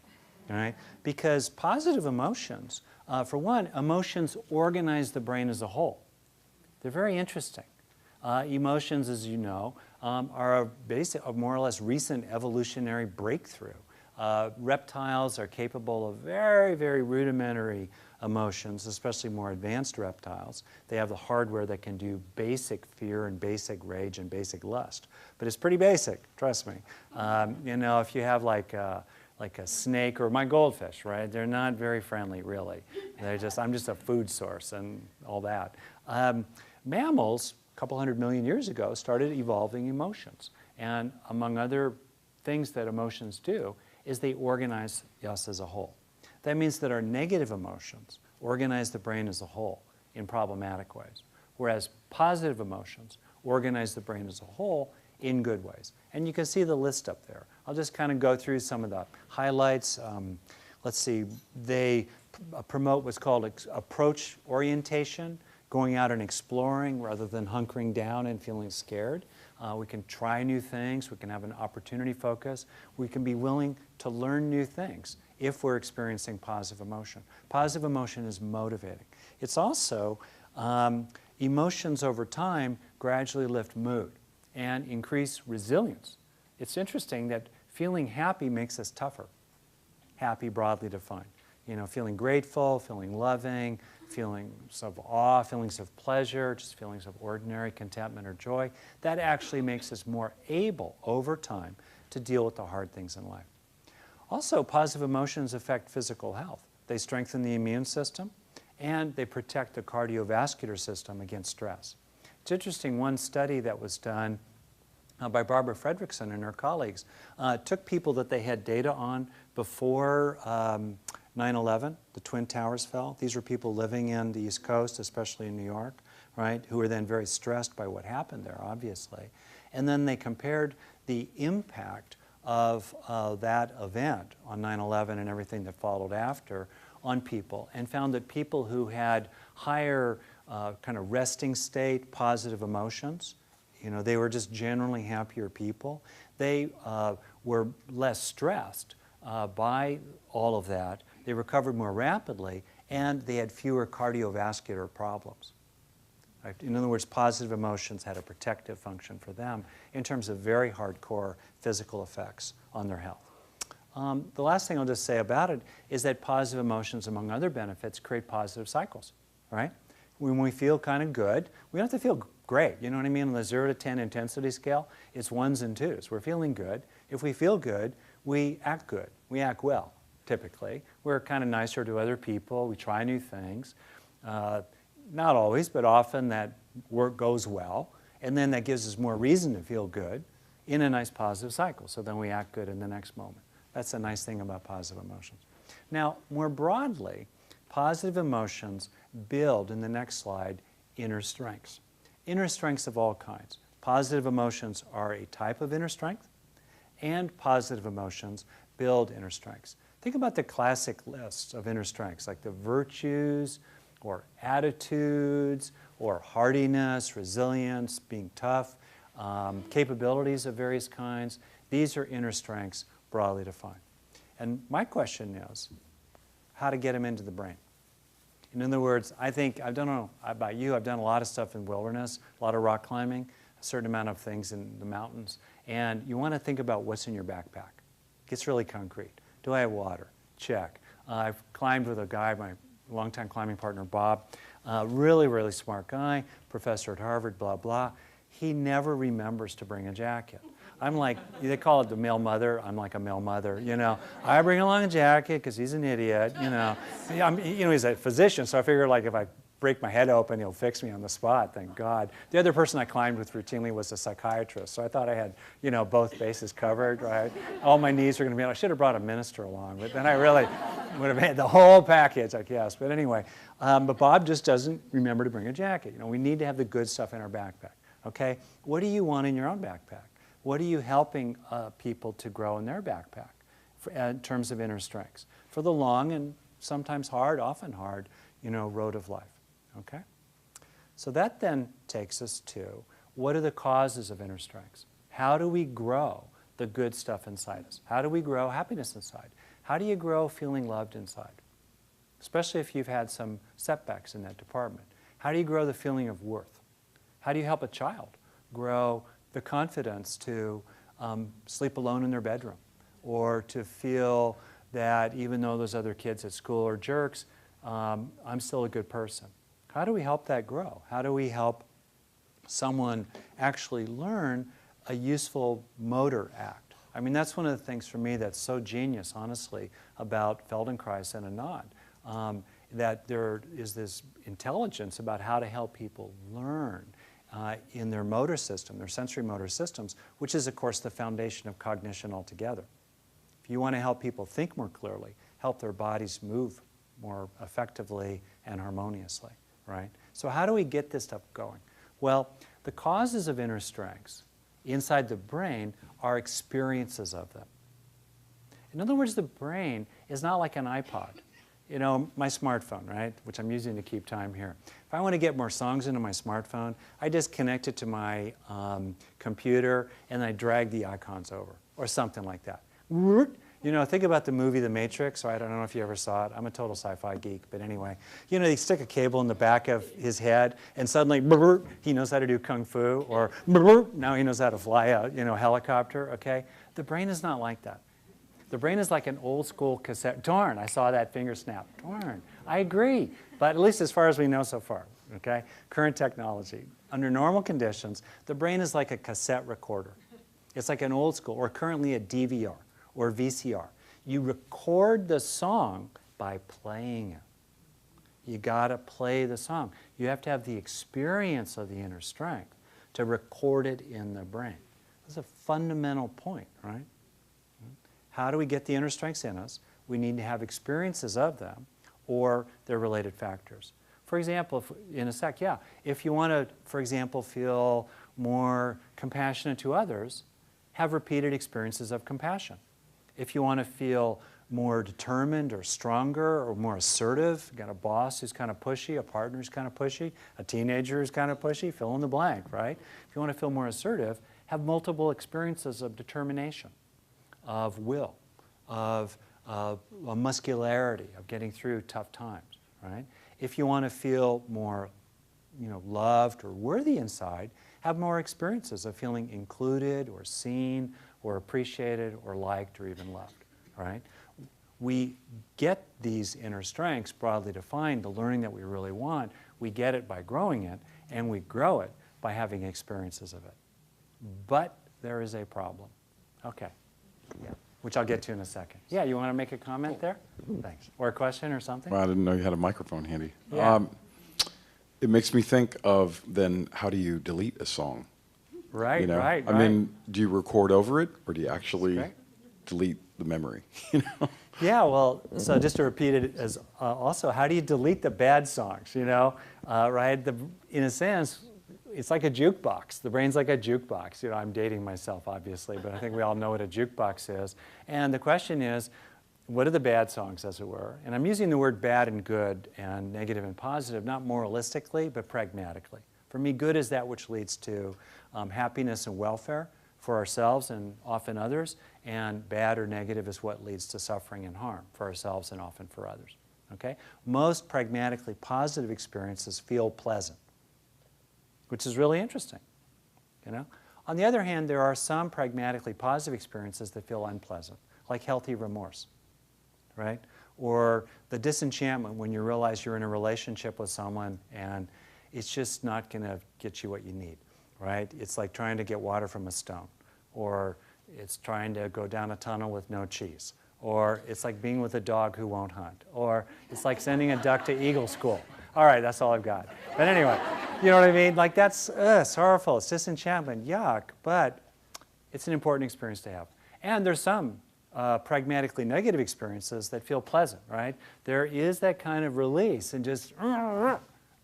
all right? Because positive emotions, for one, emotions organize the brain as a whole. They're very interesting. Emotions, as you know, are a more or less recent evolutionary breakthrough. Reptiles are capable of very, very rudimentary emotions, especially more advanced reptiles. They have the hardware that can do basic fear and basic rage and basic lust. But it's pretty basic, trust me. If you have like a snake or my goldfish, right? They're not very friendly, really. I'm just a food source and all that. Mammals, a couple 100 million years ago, started evolving emotions. And among other things that emotions do is they organize us as a whole. That means that our negative emotions organize the brain as a whole in problematic ways, whereas positive emotions organize the brain as a whole in good ways. And you can see the list up there. I'll just kind of go through some of the highlights. Let's see, they promote what's called approach orientation, going out and exploring rather than hunkering down and feeling scared. We can try new things. We can have an opportunity focus. We can be willing to learn new things if we're experiencing positive emotion. Positive emotion is motivating. It's also, emotions over time gradually lift mood and increase resilience. It's interesting that feeling happy makes us tougher. Happy broadly defined. Feeling grateful, feeling loving, feelings of awe, feelings of pleasure, just feelings of ordinary contentment or joy. That actually makes us more able over time to deal with the hard things in life. Also, positive emotions affect physical health. They strengthen the immune system and they protect the cardiovascular system against stress. It's interesting, one study that was done by Barbara Fredrickson and her colleagues, took people that they had data on before 9/11, the Twin Towers fell. These were people living in the East Coast, especially in New York, right, who were then very stressed by what happened there, obviously. And then they compared the impact of that event on 9/11 and everything that followed after on people, and found that people who had higher kind of resting state, positive emotions, you know, they were just generally happier people. They were less stressed by all of that. They recovered more rapidly, and they had fewer cardiovascular problems. Right? In other words, positive emotions had a protective function for them in terms of very hardcore physical effects on their health. The last thing I'll just say about it is that positive emotions, among other benefits, create positive cycles, right? When we feel kind of good, we don't have to feel great. You know what I mean? On the 0 to 10 intensity scale, it's 1s and 2s. We're feeling good. If we feel good, we act good. We act well, typically. We're kind of nicer to other people. We try new things. Not always, but often that work goes well. And then that gives us more reason to feel good in a nice positive cycle. So then we act good in the next moment. That's the nice thing about positive emotions. Now, more broadly, positive emotions build, in the next slide, inner strengths. Inner strengths of all kinds. Positive emotions are a type of inner strength, and positive emotions build inner strengths. Think about the classic lists of inner strengths, like the virtues, or attitudes, or hardiness, resilience, being tough, capabilities of various kinds. These are inner strengths broadly defined. And my question is, how to get them into the brain? In other words, I don't know about you, I've done a lot of stuff in wilderness, a lot of rock climbing, a certain amount of things in the mountains, and you want to think about what's in your backpack. It gets really concrete. Do I have water? Check. I've climbed with a guy, my longtime climbing partner, Bob, really, really smart guy, professor at Harvard, blah, blah. He never remembers to bring a jacket. I'm like, they call it the male mother. I'm like a male mother, you know. I bring along a jacket because he's an idiot, you know. He's a physician, so I figure like if I break my head open, he'll fix me on the spot, thank God. The other person I climbed with routinely was a psychiatrist, so I thought I had, you know, both bases covered, right? All my needs are going to be, I should have brought a minister along, but then I really would have had the whole package, I guess. But anyway, but Bob just doesn't remember to bring a jacket. You know, we need to have the good stuff in our backpack, okay? What do you want in your own backpack? What are you helping people to grow in their backpack in terms of inner strengths for the long and sometimes hard, often hard, you know, road of life, okay? So that then takes us to what are the causes of inner strengths? How do we grow the good stuff inside us? How do we grow happiness inside? How do you grow feeling loved inside? Especially if you've had some setbacks in that department. How do you grow the feeling of worth? How do you help a child grow the confidence to sleep alone in their bedroom, or to feel that even though those other kids at school are jerks, I'm still a good person? How do we help that grow? How do we help someone actually learn a useful motor act? I mean, that's one of the things for me that's so genius, honestly, about Feldenkrais and Anand, that there is this intelligence about how to help people learn in their motor system, their sensory motor systems, which is, of course, the foundation of cognition altogether. If you want to help people think more clearly, help their bodies move more effectively and harmoniously, right? So how do we get this stuff going? Well, the causes of inner strengths inside the brain are experiences of them. In other words, the brain is not like an iPod. You know, my smartphone, right, which I'm using to keep time here. If I want to get more songs into my smartphone, I just connect it to my computer and I drag the icons over, or something like that. You know, think about the movie The Matrix, right? I don't know if you ever saw it. I'm a total sci-fi geek, but anyway. You know, they stick a cable in the back of his head, and suddenly, he knows how to do kung fu, or now he knows how to fly a, you know, helicopter, okay? The brain is not like that. The brain is like an old school cassette. Darn, I saw that finger snap. Darn, I agree. But at least as far as we know so far, okay? Current technology. Under normal conditions, the brain is like a cassette recorder. It's like an old school, or currently a DVR, or VCR. You record the song by playing it. You gotta play the song. You have to have the experience of the inner strength to record it in the brain. That's a fundamental point, right? How do we get the inner strengths in us? We need to have experiences of them or their related factors. For example, in a sec, yeah, if you want to, for example, feel more compassionate to others, have repeated experiences of compassion. If you want to feel more determined or stronger or more assertive, you got a boss who's kind of pushy, a partner who's kind of pushy, a teenager who's kind of pushy, fill in the blank, right? If you want to feel more assertive, have multiple experiences of determination, of will, of a muscularity, of getting through tough times, right? If you want to feel more, loved or worthy inside, have more experiences of feeling included or seen or appreciated or liked or even loved, right? We get these inner strengths broadly defined, the learning that we really want, we get it by growing it, and we grow it by having experiences of it. But there is a problem. Okay. Yeah. Which I'll get to in a second. Yeah, you want to make a comment there? Thanks. Or a question or something? Well, I didn't know you had a microphone handy. Yeah. It makes me think of then how do you delete a song? Right, right. I mean, do you record over it or do you actually delete the memory? Yeah, well, so just to repeat it as also, how do you delete the bad songs, right? In a sense, it's like a jukebox. The brain's like a jukebox. I'm dating myself, obviously, but I think we all know what a jukebox is. And the question is, what are the bad songs, as it were? And I'm using the word bad and good and negative and positive, not moralistically, but pragmatically. For me, good is that which leads to happiness and welfare for ourselves and often others, and bad or negative is what leads to suffering and harm for ourselves and often for others. Okay? Most pragmatically positive experiences feel pleasant, which is really interesting. On the other hand, there are some pragmatically positive experiences that feel unpleasant, like healthy remorse, right? Or the disenchantment when you realize you're in a relationship with someone and it's just not going to get you what you need, right? It's like trying to get water from a stone, or it's trying to go down a tunnel with no cheese, or it's like being with a dog who won't hunt, or it's like sending a duck to eagle school. All right, that's all I've got. But anyway, you know what I mean? Like that's sorrowful, it's disenchantment, yuck, but it's an important experience to have. And there's some pragmatically negative experiences that feel pleasant, right? There is that kind of release and just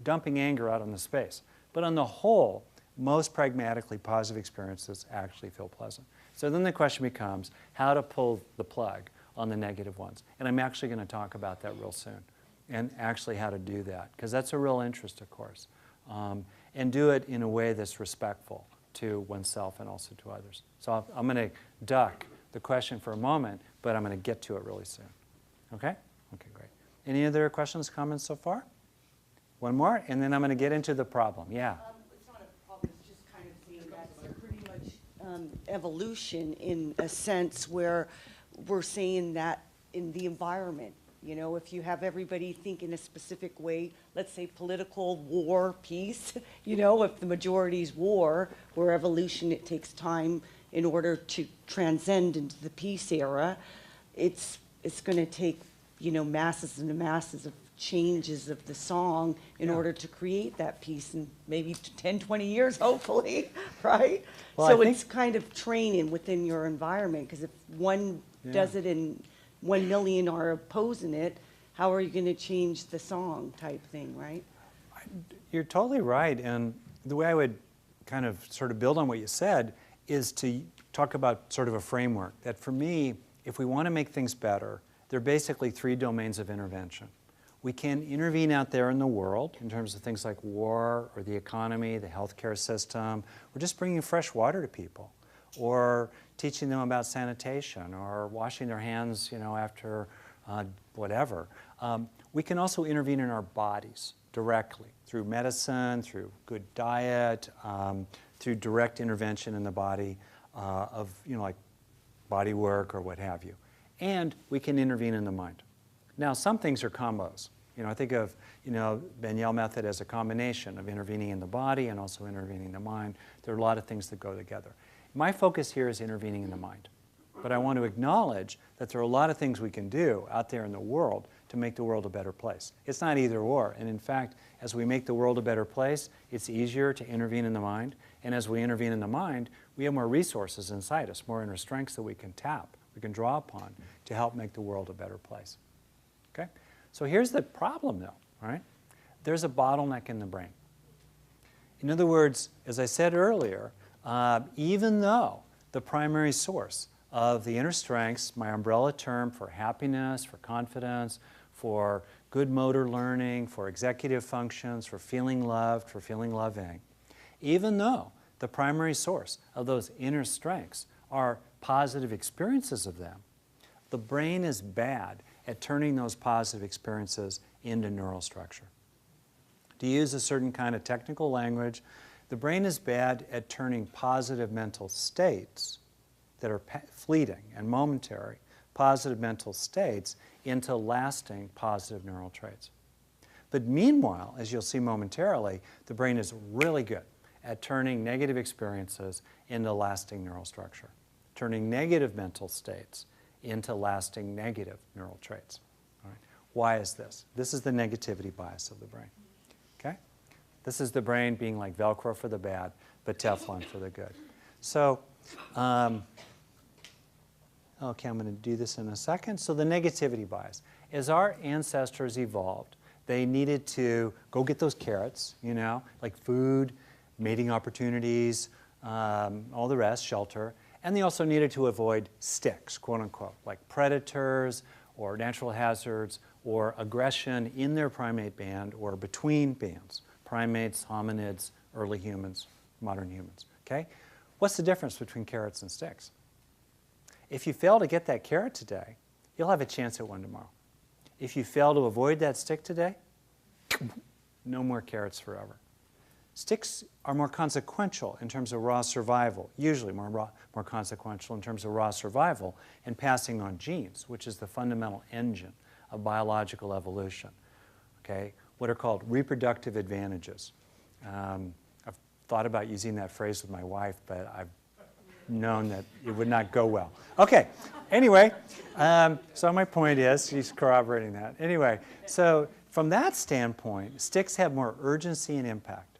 dumping anger out on the space. But on the whole, most pragmatically positive experiences actually feel pleasant. So then the question becomes how to pull the plug on the negative ones. And I'm actually going to talk about that real soon, and actually how to do that, because that's a real interest, of course. And do it in a way that's respectful to oneself and also to others. So I'm going to duck the question for a moment, but I'm going to get to it really soon. Okay? Okay, great. Any other questions, comments so far? One more, and then I'm going to get into the problem. Yeah? It's not a problem, it's just kind of seeing that it's pretty much evolution in a sense where we're saying that in the environment. If you have everybody think in a specific way, let's say political, war, peace, if the majority's war, where evolution, it takes time in order to transcend into the peace era, it's going to take, masses and masses of changes of the song in order to create that peace in maybe 10, 20 years, hopefully, right? Well, so it's kind of training within your environment, because if one does it and 1 million are opposing it, how are you going to change the song type thing, right? You're totally right. And the way I would kind of sort of build on what you said is to talk about sort of a framework that for me, if we want to make things better, there are basically 3 domains of intervention. We can intervene out there in the world in terms of things like war or the economy, the healthcare system, or just bringing fresh water to people, or teaching them about sanitation, or washing their hands, after whatever. We can also intervene in our bodies directly through medicine, through good diet, through direct intervention in the body of, like body work or what have you. And we can intervene in the mind. Now, some things are combos. I think of, Banyel method as a combination of intervening in the body and also intervening in the mind. There are a lot of things that go together. My focus here is intervening in the mind. But I want to acknowledge that there are a lot of things we can do out there in the world to make the world a better place. It's not either or. And in fact, as we make the world a better place, it's easier to intervene in the mind. And as we intervene in the mind, we have more resources inside us, more inner strengths that we can tap, we can draw upon to help make the world a better place. Okay? So here's the problem though, right? There's a bottleneck in the brain. In other words, as I said earlier, even though the primary source of the inner strengths, my umbrella term for happiness, for confidence, for good motor learning, for executive functions, for feeling loved, for feeling loving, even though the primary source of those inner strengths are positive experiences of them, the brain is bad at turning those positive experiences into neural structure. To use a certain kind of technical language, the brain is bad at turning positive mental states that are fleeting and momentary, positive mental states, into lasting positive neural traits. But meanwhile, as you'll see momentarily, the brain is really good at turning negative experiences into lasting neural structure, turning negative mental states into lasting negative neural traits. All right. Why is this? This is the negativity bias of the brain. Okay? This is the brain being like Velcro for the bad, but Teflon for the good. So, okay, I'm going to do this in a second. So the negativity bias. As our ancestors evolved, they needed to go get those carrots, you know, like food, mating opportunities, all the rest, shelter. And they also needed to avoid sticks, quote unquote, like predators or natural hazards or aggression in their primate band or between bands, primates, hominids, early humans, modern humans, okay? What's the difference between carrots and sticks? If you fail to get that carrot today, you'll have a chance at one tomorrow. If you fail to avoid that stick today, no more carrots forever. Sticks are more consequential in terms of raw survival, usually more consequential in terms of raw survival and passing on genes, which is the fundamental engine of biological evolution, okay? What are called reproductive advantages. I've thought about using that phrase with my wife, but I've known that it would not go well. Okay, anyway, so my point is, she's corroborating that. Anyway, so from that standpoint, sticks have more urgency and impact.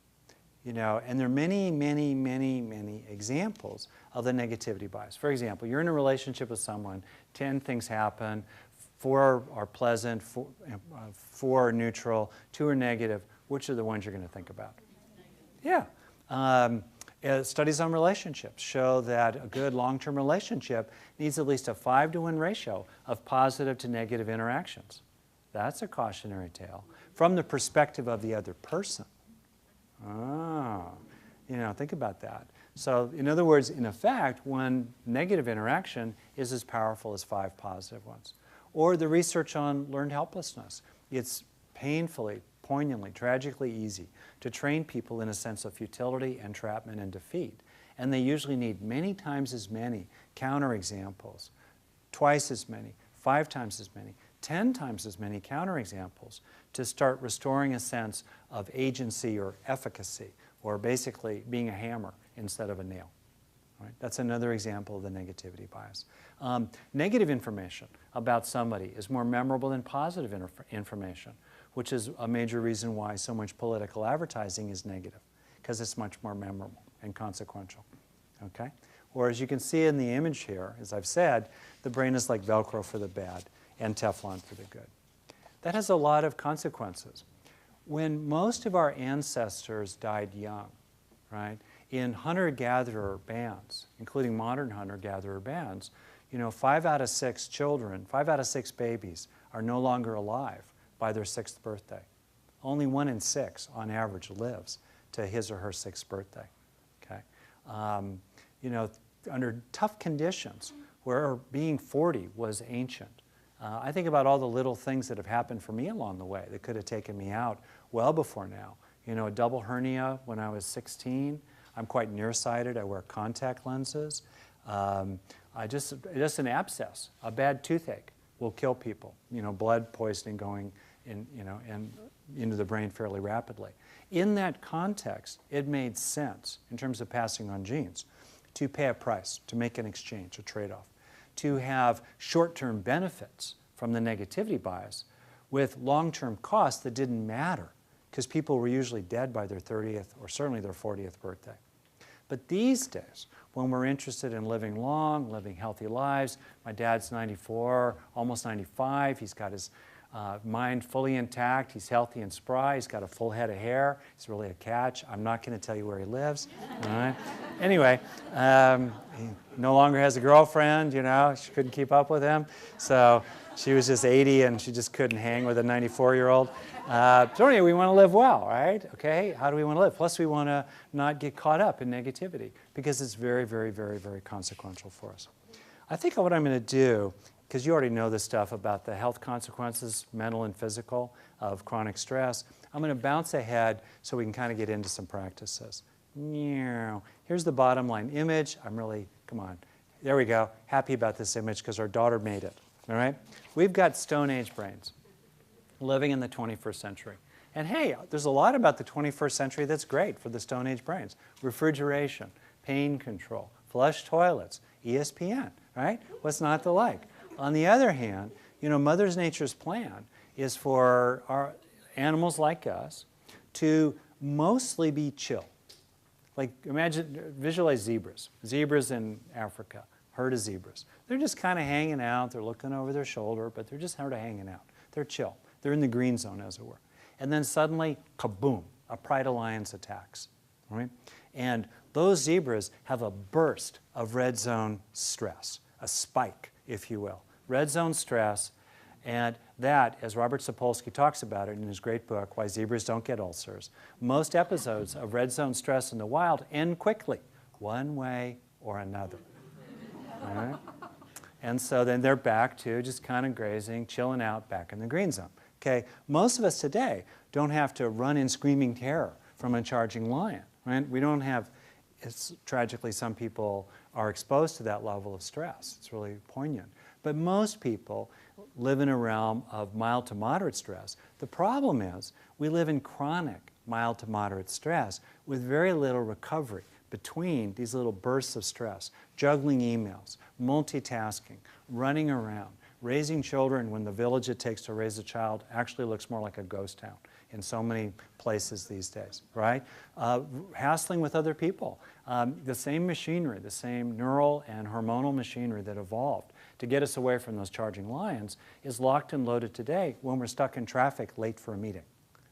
You know, and there are many, many, many, many examples of the negativity bias. For example, you're in a relationship with someone, 10 things happen, 4 are pleasant, 4 are neutral, 2 are negative. Which are the ones you're going to think about? Yeah. Studies on relationships show that a good long-term relationship needs at least a 5-to-1 ratio of positive to negative interactions. That's a cautionary tale from the perspective of the other person. Ah, you know, think about that. So, in other words, in effect, one negative interaction is as powerful as 5 positive ones. Or the research on learned helplessness. It's painfully, poignantly, tragically easy to train people in a sense of futility, entrapment, and defeat. And they usually need many times as many counterexamples, twice as many, 5 times as many, 10 times as many counterexamples to start restoring a sense of agency or efficacy, or basically being a hammer instead of a nail. Right? That's another example of the negativity bias. Negative information about somebody is more memorable than positive information, which is a major reason why so much political advertising is negative, because it's much more memorable and consequential. Okay? Or as you can see in the image here, as I've said, the brain is like Velcro for the bad and Teflon for the good. That has a lot of consequences. When most of our ancestors died young, right, in hunter-gatherer bands, including modern hunter-gatherer bands, you know, 5 out of 6 children, 5 out of 6 babies are no longer alive by their 6th birthday. Only 1 in 6, on average, lives to his or her 6th birthday. Okay? You know, under tough conditions, where being 40 was ancient. I think about all the little things that have happened for me along the way that could have taken me out well before now. You know, a double hernia when I was 16. I'm quite nearsighted. I wear contact lenses. Just an abscess, a bad toothache will kill people. You know, blood poisoning going in, you know, into the brain fairly rapidly. In that context, it made sense in terms of passing on genes to pay a price, to make an exchange, a trade-off, to have short-term benefits from the negativity bias with long-term costs that didn't matter because people were usually dead by their 30th or certainly their 40th birthday. But these days, when we're interested in living long, living healthy lives, my dad's 94, almost 95. He's got his mind fully intact. He's healthy and spry. He's got a full head of hair. He's really a catch. I'm not going to tell you where he lives. All right? Anyway, he no longer has a girlfriend, you know. She couldn't keep up with him. So she was just 80 and she just couldn't hang with a 94-year-old. So anyway, we want to live well, right? Okay, how do we want to live? Plus we want to not get caught up in negativity because it's very, very, very, very consequential for us. I think what I'm going to do, because you already know this stuff about the health consequences, mental and physical, of chronic stress, I'm going to bounce ahead so we can kind of get into some practices. Here's the bottom line image. I'm really, come on. There we go. Happy about this image because our daughter made it. All right? We've got Stone Age brains living in the 21st century. And hey, there's a lot about the 21st century that's great for the Stone Age brains. Refrigeration, pain control, flush toilets, ESPN, right? What's not to like? On the other hand, you know, Mother Nature's plan is for our animals like us to mostly be chill. Like imagine, visualize zebras. Zebras in Africa, herd of zebras. They're just kind of hanging out. They're looking over their shoulder, but they're just sort of hanging out. They're chill. They're in the green zone, as it were. And then suddenly, kaboom, a pride of lions attacks. Right? And those zebras have a burst of red zone stress, a spike, if you will. Red zone stress, and that, as Robert Sapolsky talks about it in his great book, Why Zebras Don't Get Ulcers, most episodes of red zone stress in the wild end quickly, one way or another. All right? And so then they're back to just kind of grazing, chilling out back in the green zone. Okay? Most of us today don't have to run in screaming terror from a charging lion. Right? We don't have, tragically, some people are exposed to that level of stress. It's really poignant. But most people live in a realm of mild to moderate stress. The problem is we live in chronic mild to moderate stress with very little recovery between these little bursts of stress, juggling emails, multitasking, running around, raising children when the village it takes to raise a child actually looks more like a ghost town in so many places these days, right? Hassling with other people. The same machinery, the same neural and hormonal machinery that evolved to get us away from those charging lions is locked and loaded today when we're stuck in traffic late for a meeting,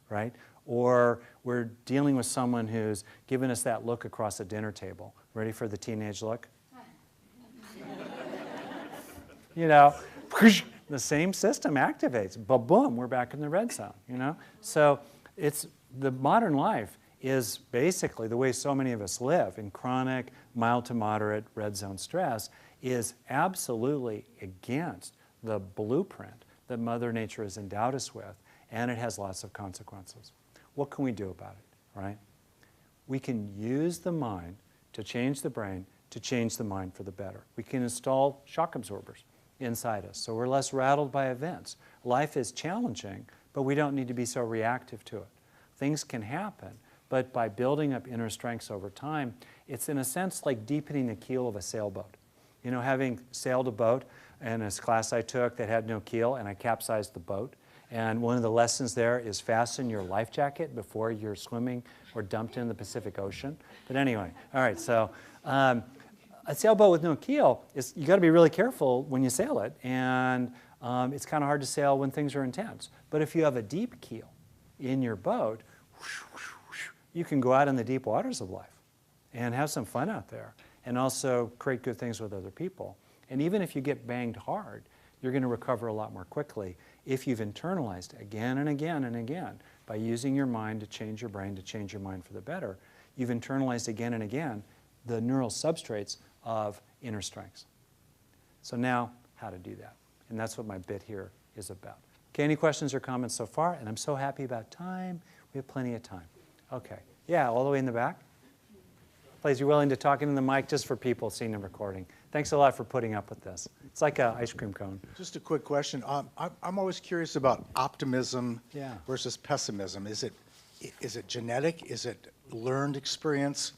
right? Or we're dealing with someone who's giving us that look across a dinner table. Ready for the teenage look? You know, the same system activates. Ba-boom, we're back in the red zone, you know? So it's, the modern life is basically the way so many of us live in chronic, mild to moderate red zone stress is absolutely against the blueprint that Mother Nature has endowed us with, and it has lots of consequences. What can we do about it, right? We can use the mind to change the brain, to change the mind for the better. We can install shock absorbers inside us, so we're less rattled by events. Life is challenging, but we don't need to be so reactive to it. Things can happen, but by building up inner strengths over time, it's in a sense like deepening the keel of a sailboat. You know, having sailed a boat in this class I took that had no keel, and I capsized the boat. And one of the lessons there is fasten your life jacket before you're swimming or dumped in the Pacific Ocean. But anyway, all right, so a sailboat with no keel, you got to be really careful when you sail it, and it's kind of hard to sail when things are intense. But if you have a deep keel in your boat, you can go out in the deep waters of life and have some fun out there and also create good things with other people. And even if you get banged hard, you're going to recover a lot more quickly if you've internalized again and again and again by using your mind to change your brain, to change your mind for the better. You've internalized again and again the neural substrates of inner strengths. So now, how to do that. And that's what my bit here is about. Okay, any questions or comments so far? And I'm so happy about time. We have plenty of time. Okay. Yeah, all the way in the back. Please, you're willing to talk into the mic just for people seeing the recording. Thanks a lot for putting up with this. It's like an ice cream cone. Just a quick question. I'm always curious about optimism versus pessimism. Is it genetic? Is it learned experience?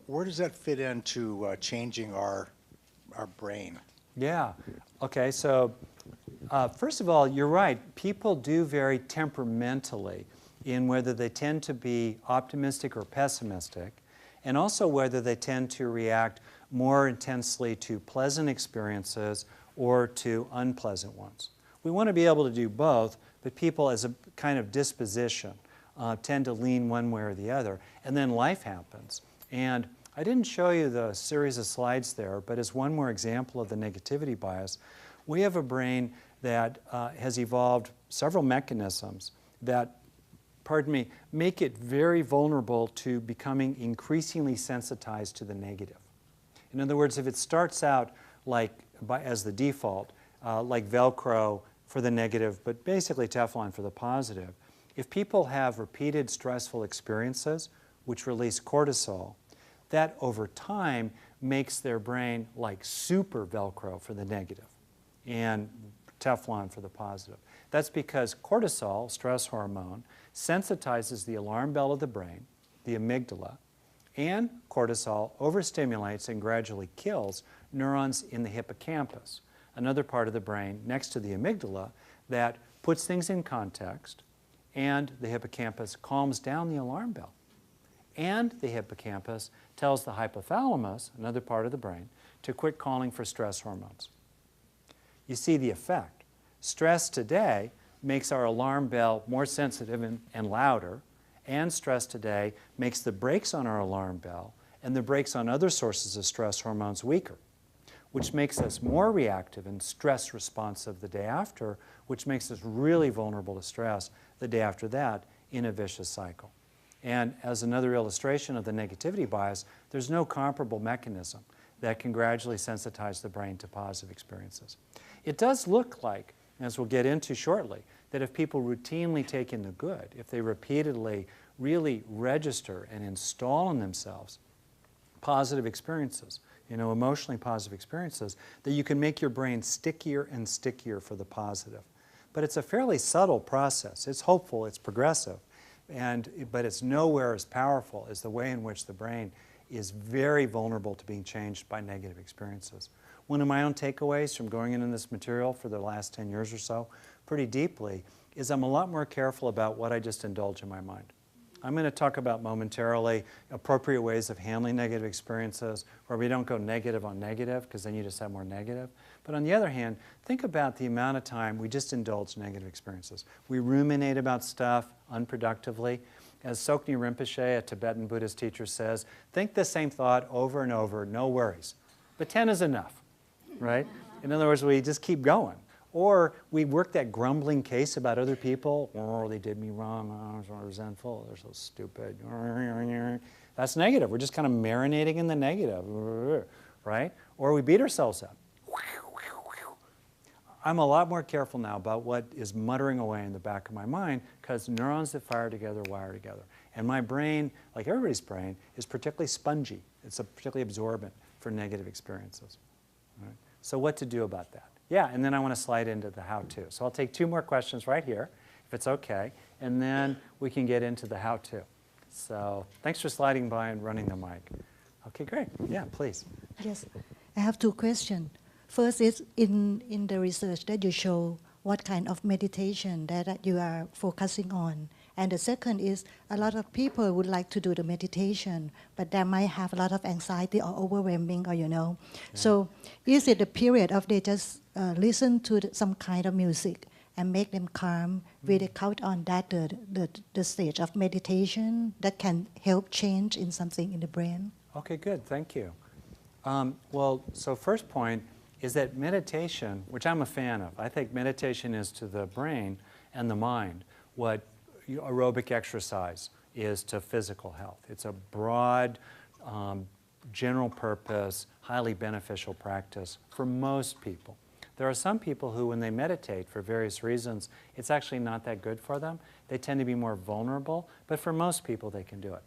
Where does that fit into changing our brain? Yeah. Okay, so first of all, you're right. People do vary temperamentally in whether they tend to be optimistic or pessimistic. and also whether they tend to react more intensely to pleasant experiences or to unpleasant ones. We want to be able to do both, but people as a kind of disposition tend to lean one way or the other, and then life happens. And I didn't show you the series of slides there, but as one more example of the negativity bias, we have a brain that has evolved several mechanisms that, make it very vulnerable to becoming increasingly sensitized to the negative. In other words, if it starts out as the default, like Velcro for the negative, but basically Teflon for the positive, if people have repeated stressful experiences which release cortisol, that over time makes their brain like super Velcro for the negative and Teflon for the positive. That's because cortisol, stress hormone, sensitizes the alarm bell of the brain, the amygdala, and cortisol overstimulates and gradually kills neurons in the hippocampus, another part of the brain next to the amygdala that puts things in context, and the hippocampus calms down the alarm bell. And the hippocampus tells the hypothalamus, another part of the brain, to quit calling for stress hormones. You see the effect. Stress today makes our alarm bell more sensitive and louder, and stress today makes the brakes on our alarm bell and the brakes on other sources of stress hormones weaker, which makes us more reactive and stress responsive the day after, which makes us really vulnerable to stress the day after that in a vicious cycle. And as another illustration of the negativity bias, there's no comparable mechanism that can gradually sensitize the brain to positive experiences. It does look like, as we'll get into shortly, that if people routinely take in the good, if they repeatedly really register and install in themselves positive experiences, emotionally positive experiences, that you can make your brain stickier and stickier for the positive. But it's a fairly subtle process. It's hopeful, it's progressive, but it's nowhere as powerful as the way in which the brain is very vulnerable to being changed by negative experiences. One of my own takeaways from going into this material for the last 10 years or so, pretty deeply, is I'm a lot more careful about what I just indulge in my mind. I'm going to talk about momentarily appropriate ways of handling negative experiences where we don't go negative on negative, because then you just have more negative. But on the other hand, think about the amount of time we just indulge negative experiences. We ruminate about stuff unproductively. As Tsoknyi Rinpoche, a Tibetan Buddhist teacher, says, think the same thought over and over, no worries. But 10 is enough, right? In other words, we just keep going. Or we work that grumbling case about other people. Oh, they did me wrong. Oh, I'm so resentful. They're so stupid. That's negative. We're just kind of marinating in the negative, right? Or we beat ourselves up. I'm a lot more careful now about what is muttering away in the back of my mind, because neurons that fire together wire together. And my brain, like everybody's brain, is particularly spongy. It's particularly absorbent for negative experiences. Right? So what to do about that? Yeah, and then I want to slide into the how-to. So I'll take 2 more questions right here, if it's okay, and then we can get into the how-to. So thanks for sliding by and running the mic. Okay, great. Yeah, please. Yes, I have 2 questions. First is in the research that you show what kind of meditation that you are focusing on. And the second is a lot of people would like to do the meditation, but they might have a lot of anxiety or overwhelming, or Yeah. So is it a period of they just listen to some kind of music and make them calm? Will they count on that the stage of meditation that can help change in something in the brain? Okay, good. Thank you. So first point is that meditation, which I'm a fan of, I think meditation is to the brain and the mind what aerobic exercise is to physical health. It's a broad, general purpose, highly beneficial practice for most people. There are some people who, when they meditate for various reasons, it's actually not that good for them. They tend to be more vulnerable, but for most people they can do it.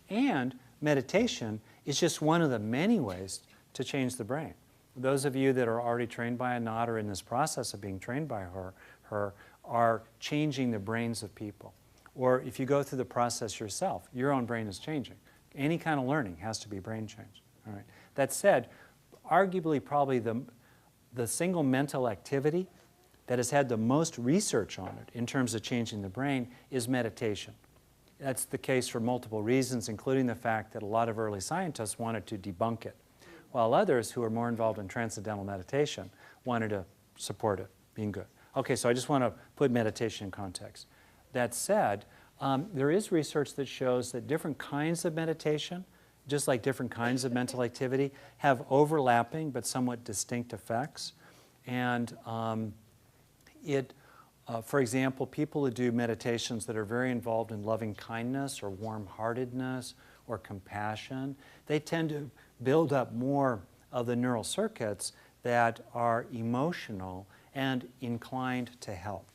And meditation is just one of the many ways to change the brain. Those of you that are already trained by Anat or in this process of being trained by her are changing the brains of people. Or if you go through the process yourself, your own brain is changing. Any kind of learning has to be brain change. All right. That said, arguably probably the single mental activity that has had the most research on it in terms of changing the brain is meditation. That's the case for multiple reasons, including the fact that a lot of early scientists wanted to debunk it, while others who are more involved in transcendental meditation wanted to support it being good. Okay, so I just want to put meditation in context. That said, there is research that shows that different kinds of meditation, just like different kinds of mental activity, have overlapping but somewhat distinct effects. And for example, people who do meditations that are very involved in loving kindness or warm-heartedness or compassion, they tend to build up more of the neural circuits that are emotional and inclined to help.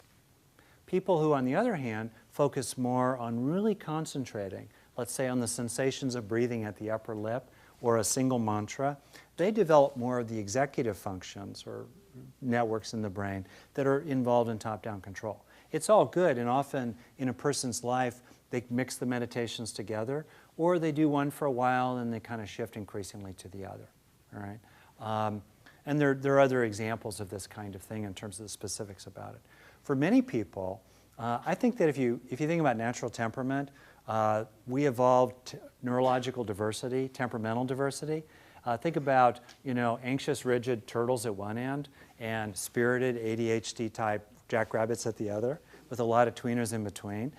People who, on the other hand, focus more on really concentrating, let's say on the sensations of breathing at the upper lip or a single mantra, they develop more of the executive functions or networks in the brain that are involved in top-down control. It's all good, and often in a person's life, they mix the meditations together, or they do one for a while and they kind of shift increasingly to the other. All right? And there are other examples of this kind of thing in terms of the specifics about it. For many people, I think that if you think about natural temperament, we evolved neurological diversity, temperamental diversity. Think about, anxious, rigid turtles at one end and spirited ADHD-type jackrabbits at the other, with a lot of tweeners in between.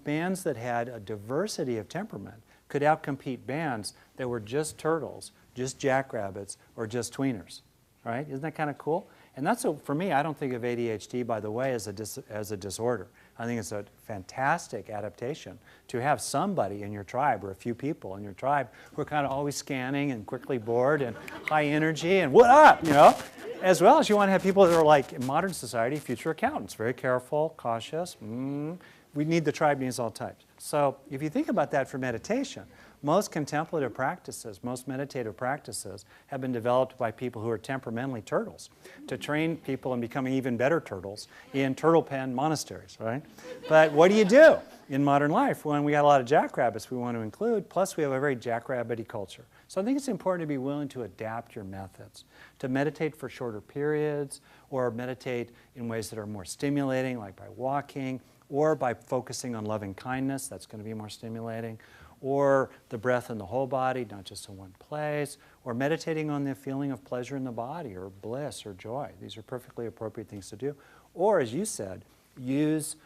Bands that had a diversity of temperament could outcompete bands that were just turtles, just jackrabbits, or just tweeners, right? Isn't that kind of cool? And that's, for me, I don't think of ADHD, by the way, as a disorder. I think it's a fantastic adaptation to have somebody in your tribe, or a few people in your tribe, who are kind of always scanning and quickly bored and high energy and what up, As well as you want to have people that are like, in modern society, future accountants, very careful, cautious. We need the tribe needs all types. So if you think about that for meditation, most contemplative practices, most meditative practices have been developed by people who are temperamentally turtles to train people in becoming even better turtles in turtle pen monasteries, right? But what do you do in modern life when we got a lot of jackrabbits we want to include, plus we have a very jackrabbity culture. So I think it's important to be willing to adapt your methods, to meditate for shorter periods, or meditate in ways that are more stimulating, like by walking, or by focusing on loving kindness, that's going to be more stimulating, or the breath in the whole body, not just in one place, or meditating on the feeling of pleasure in the body, or bliss, or joy. These are perfectly appropriate things to do. Or, as you said, use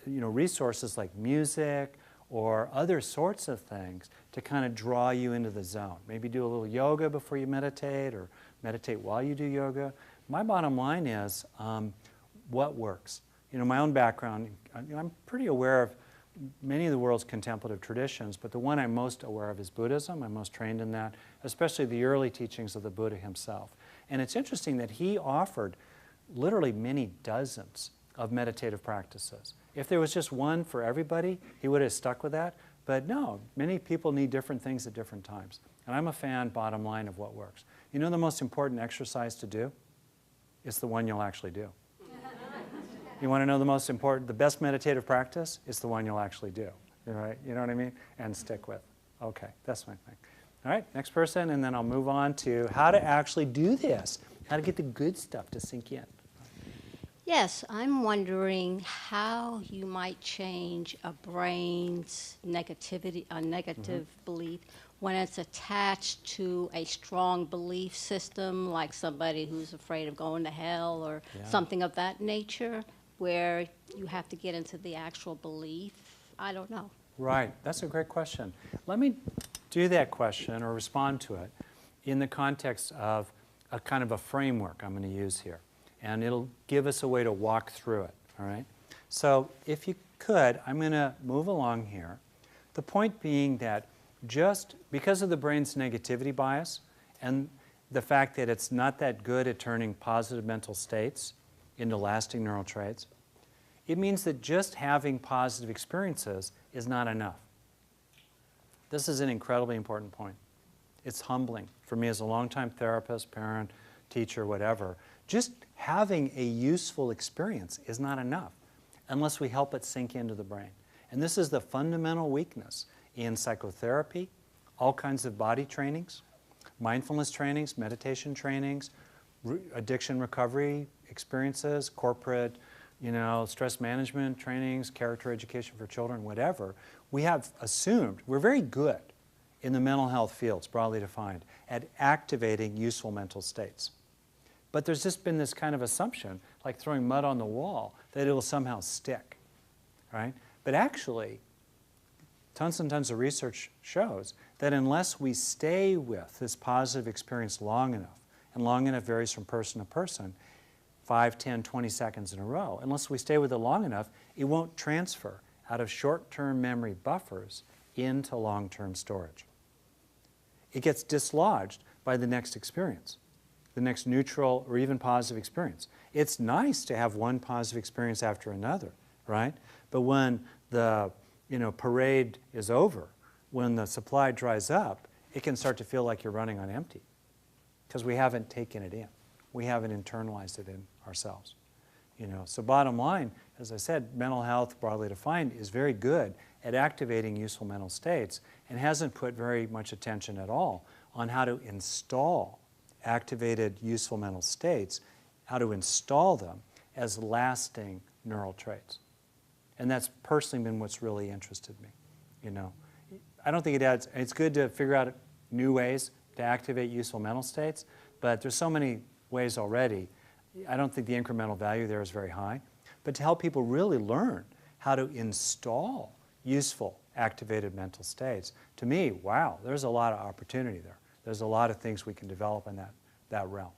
resources like music or other sorts of things to kind of draw you into the zone. Maybe do a little yoga before you meditate, or meditate while you do yoga. My bottom line is what works. My own background, I'm pretty aware of many of the world's contemplative traditions, but the one I'm most aware of is Buddhism. I'm most trained in that, especially the early teachings of the Buddha himself. And it's interesting that he offered literally many dozens of meditative practices. If there was just one for everybody, he would have stuck with that. But no, many people need different things at different times. And I'm a fan, bottom line, of what works. The most important exercise to do? It's the one you'll actually do. You want to know the best meditative practice? It's the one you'll actually do, right? You know what I mean? And stick with. Okay, that's my thing. All right, next person, and then I'll move on to how to actually do this, how to get the good stuff to sink in. Yes, I'm wondering how you might change a brain's negative belief when it's attached to a strong belief system, like somebody who's afraid of going to hell or something of that nature, where you have to get into the actual belief. I don't know. Right, that's a great question. Let me do that question or respond to it in the context of a kind of a framework I'm going to use here. And it'll give us a way to walk through it, all right? So if you could, I'm going to move along here. The point being that just because of the brain's negativity bias and the fact that it's not that good at turning positive mental states into lasting neural traits, it means that just having positive experiences is not enough. This is an incredibly important point. It's humbling for me as a longtime therapist, parent, teacher, whatever. Just having a useful experience is not enough unless we help it sink into the brain. And this is the fundamental weakness in psychotherapy, all kinds of body trainings, mindfulness trainings, meditation trainings, addiction recovery experiences, corporate you know, stress management trainings, character education for children, whatever, we have assumed we're very good in the mental health fields, broadly defined, at activating useful mental states. But there's just been this kind of assumption, like throwing mud on the wall, that it will somehow stick, right? But actually, tons and tons of research shows that unless we stay with this positive experience long enough, and long enough varies from person to person, 5, 10, 20 seconds in a row, unless we stay with it long enough, it won't transfer out of short-term memory buffers into long-term storage. It gets dislodged by the next experience, the next neutral or even positive experience. It's nice to have one positive experience after another, right? But when the parade is over, when the supply dries up, it can start to feel like you're running on empty because we haven't taken it in. We haven't internalized it in ourselves. So bottom line, as I said, mental health, broadly defined, is very good at activating useful mental states and hasn't put very much attention at all on how to install activated useful mental states, how to install them as lasting neural traits. And that's personally been what's really interested me. I don't think it's good to figure out new ways to activate useful mental states, but there's so many ways already. I don't think the incremental value there is very high. But to help people really learn how to install useful activated mental states, to me, wow, there's a lot of opportunity there. There's a lot of things we can develop in that realm.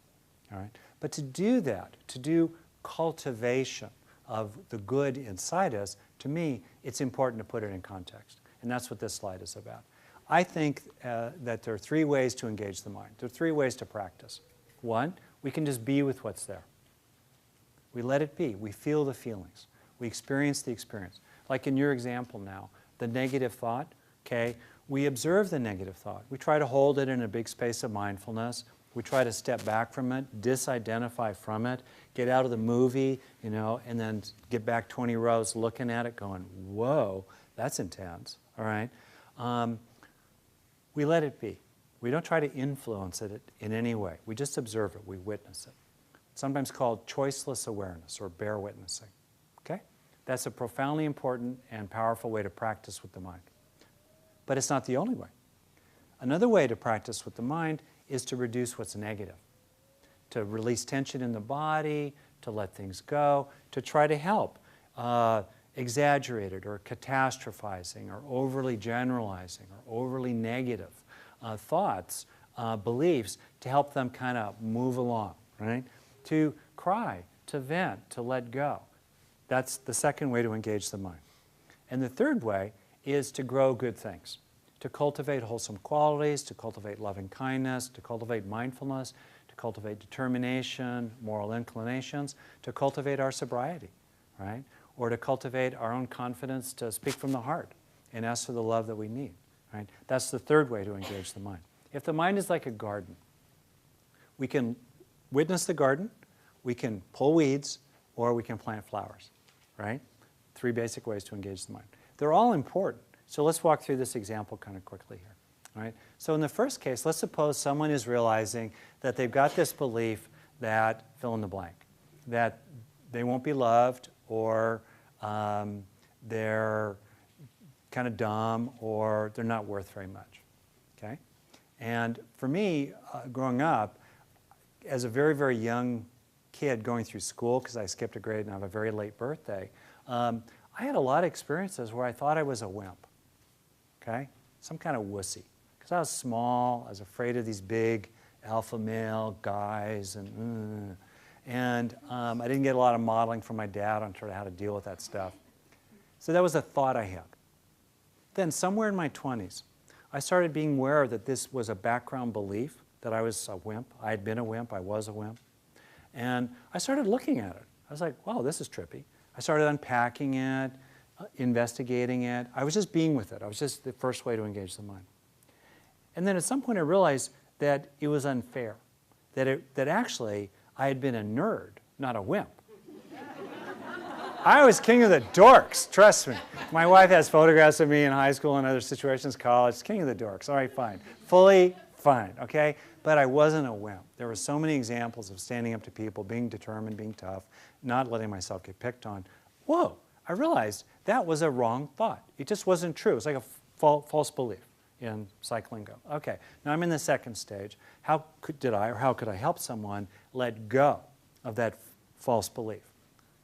All right? But to do that, to do cultivation of the good inside us, to me, it's important to put it in context. And that's what this slide is about. I think that there are 3 ways to engage the mind. There are 3 ways to practice. 1, we can just be with what's there. We let it be. We feel the feelings. We experience the experience. Like in your example now, the negative thought, okay, we observe the negative thought. We try to hold it in a big space of mindfulness. We try to step back from it, disidentify from it, get out of the movie, and then get back 20 rows looking at it going, whoa, that's intense, all right? We let it be. We don't try to influence it in any way. We just observe it. We witness it. It's sometimes called choiceless awareness or bare witnessing, okay? That's a profoundly important and powerful way to practice with the mind. But it's not the only way. Another way to practice with the mind is to reduce what's negative, to release tension in the body, to let things go, to try to help exaggerated or catastrophizing or overly generalizing or overly negative thoughts, beliefs, to help them kind of move along, right? To cry, to vent, to let go. That's the second way to engage the mind. And the third way is to grow good things, to cultivate wholesome qualities, to cultivate loving kindness, to cultivate mindfulness, to cultivate determination, moral inclinations, to cultivate our sobriety, right? Or to cultivate our own confidence to speak from the heart and ask for the love that we need, right? That's the third way to engage the mind. If the mind is like a garden, we can witness the garden, we can pull weeds, or we can plant flowers, right? 3 basic ways to engage the mind. They're all important. So let's walk through this example kind of quickly here, all right? So in the first case, let's suppose someone is realizing that they've got this belief that, fill in the blank, that they won't be loved, or they're kind of dumb, or they're not worth very much, okay? And for me, growing up, as a very, very young kid going through school, because I skipped a grade and I have a very late birthday, I had a lot of experiences where I thought I was a wimp, okay? Some kind of wussy. Because I was small, I was afraid of these big alpha male guys, and I didn't get a lot of modeling from my dad on how to deal with that stuff. So that was a thought I had. Then somewhere in my 20s, I started being aware that this was a background belief, that I was a wimp. I had been a wimp, I was a wimp. And I started looking at it. I was like, wow, this is trippy. I started unpacking it, investigating it. I was just being with it. I was just the first way to engage the mind. And then at some point I realized that it was unfair, that actually I had been a nerd, not a wimp. I was king of the dorks, trust me. My wife has photographs of me in high school and other situations, college, king of the dorks. All right, fine. Fully fine, okay? But I wasn't a wimp. There were so many examples of standing up to people, being determined, being tough, not letting myself get picked on. Whoa, I realized that was a wrong thought. It just wasn't true. It was like a false belief in psych lingo. Okay, now I'm in the second stage. How could I help someone let go of that false belief,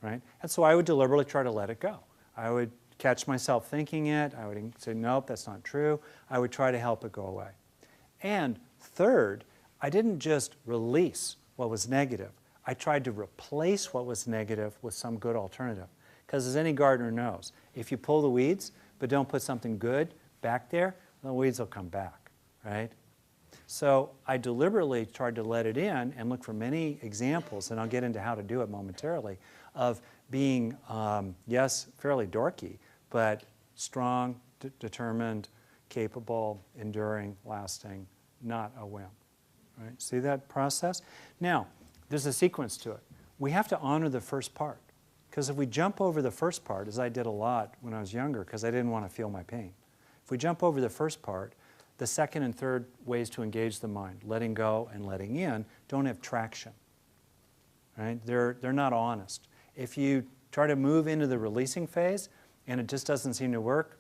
right? And so I would deliberately try to let it go. I would catch myself thinking it. I would say, nope, that's not true. I would try to help it go away. And third, I didn't just release what was negative. I tried to replace what was negative with some good alternative. Because as any gardener knows, if you pull the weeds but don't put something good back there, the weeds will come back, right? So I deliberately tried to let it in and look for many examples, and I'll get into how to do it momentarily, of being, yes, fairly dorky, but strong, determined, capable, enduring, lasting, not a wimp. Right? See that process? Now, there's a sequence to it. We have to honor the first part. Because if we jump over the first part, as I did a lot when I was younger, because I didn't want to feel my pain, if we jump over the first part, the second and third ways to engage the mind, letting go and letting in, don't have traction. Right? They're not honest. If you try to move into the releasing phase and it just doesn't seem to work,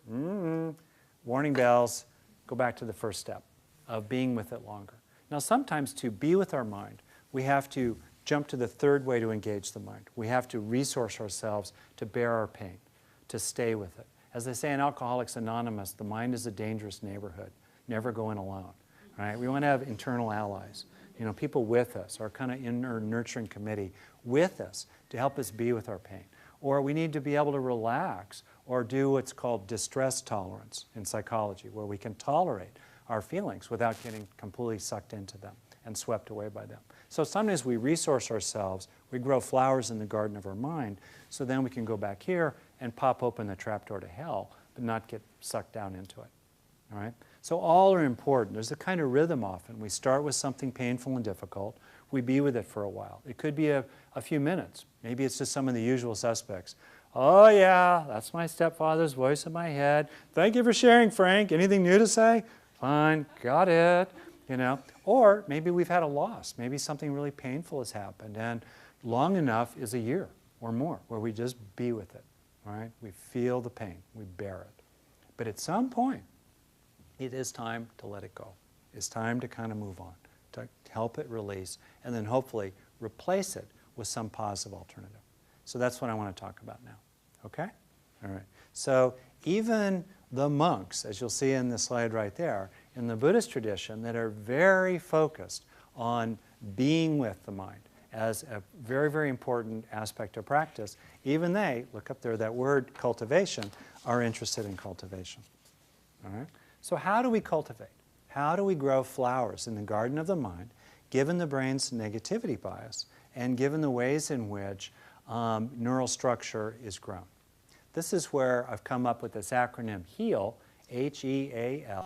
warning bells, go back to the first step of being with it longer. Now sometimes to be with our mind, we have to jump to the third way to engage the mind. We have to resource ourselves to bear our pain, to stay with it. As they say in Alcoholics Anonymous, the mind is a dangerous neighborhood. Never go in alone. Right? We want to have internal allies, you know, people with us, our kind of inner nurturing committee with us to help us be with our pain. Or we need to be able to relax or do what's called distress tolerance in psychology, where we can tolerate our feelings without getting completely sucked into them and swept away by them. So sometimes we resource ourselves, we grow flowers in the garden of our mind, so then we can go back here and pop open the trapdoor to hell, but not get sucked down into it. All right? So all are important. There's a kind of rhythm often. We start with something painful and difficult. We be with it for a while. It could be a few minutes. Maybe it's just some of the usual suspects. Oh yeah, that's my stepfather's voice in my head. Thank you for sharing, Frank. Anything new to say? Fine, got it. You know, or maybe we've had a loss. Maybe something really painful has happened, and long enough is a year or more where we just be with it. Right? We feel the pain, we bear it. But at some point, it is time to let it go. It's time to kind of move on, to help it release, and then hopefully replace it with some positive alternative. So that's what I want to talk about now. Okay? All right. So even the monks, as you'll see in the slide right there, in the Buddhist tradition that are very focused on being with the mind as a very, very important aspect of practice, even they, look up there, that word cultivation, are interested in cultivation. All right? So how do we cultivate? How do we grow flowers in the garden of the mind, given the brain's negativity bias and given the ways in which neural structure is grown? This is where I've come up with this acronym HEAL, H-E-A-L.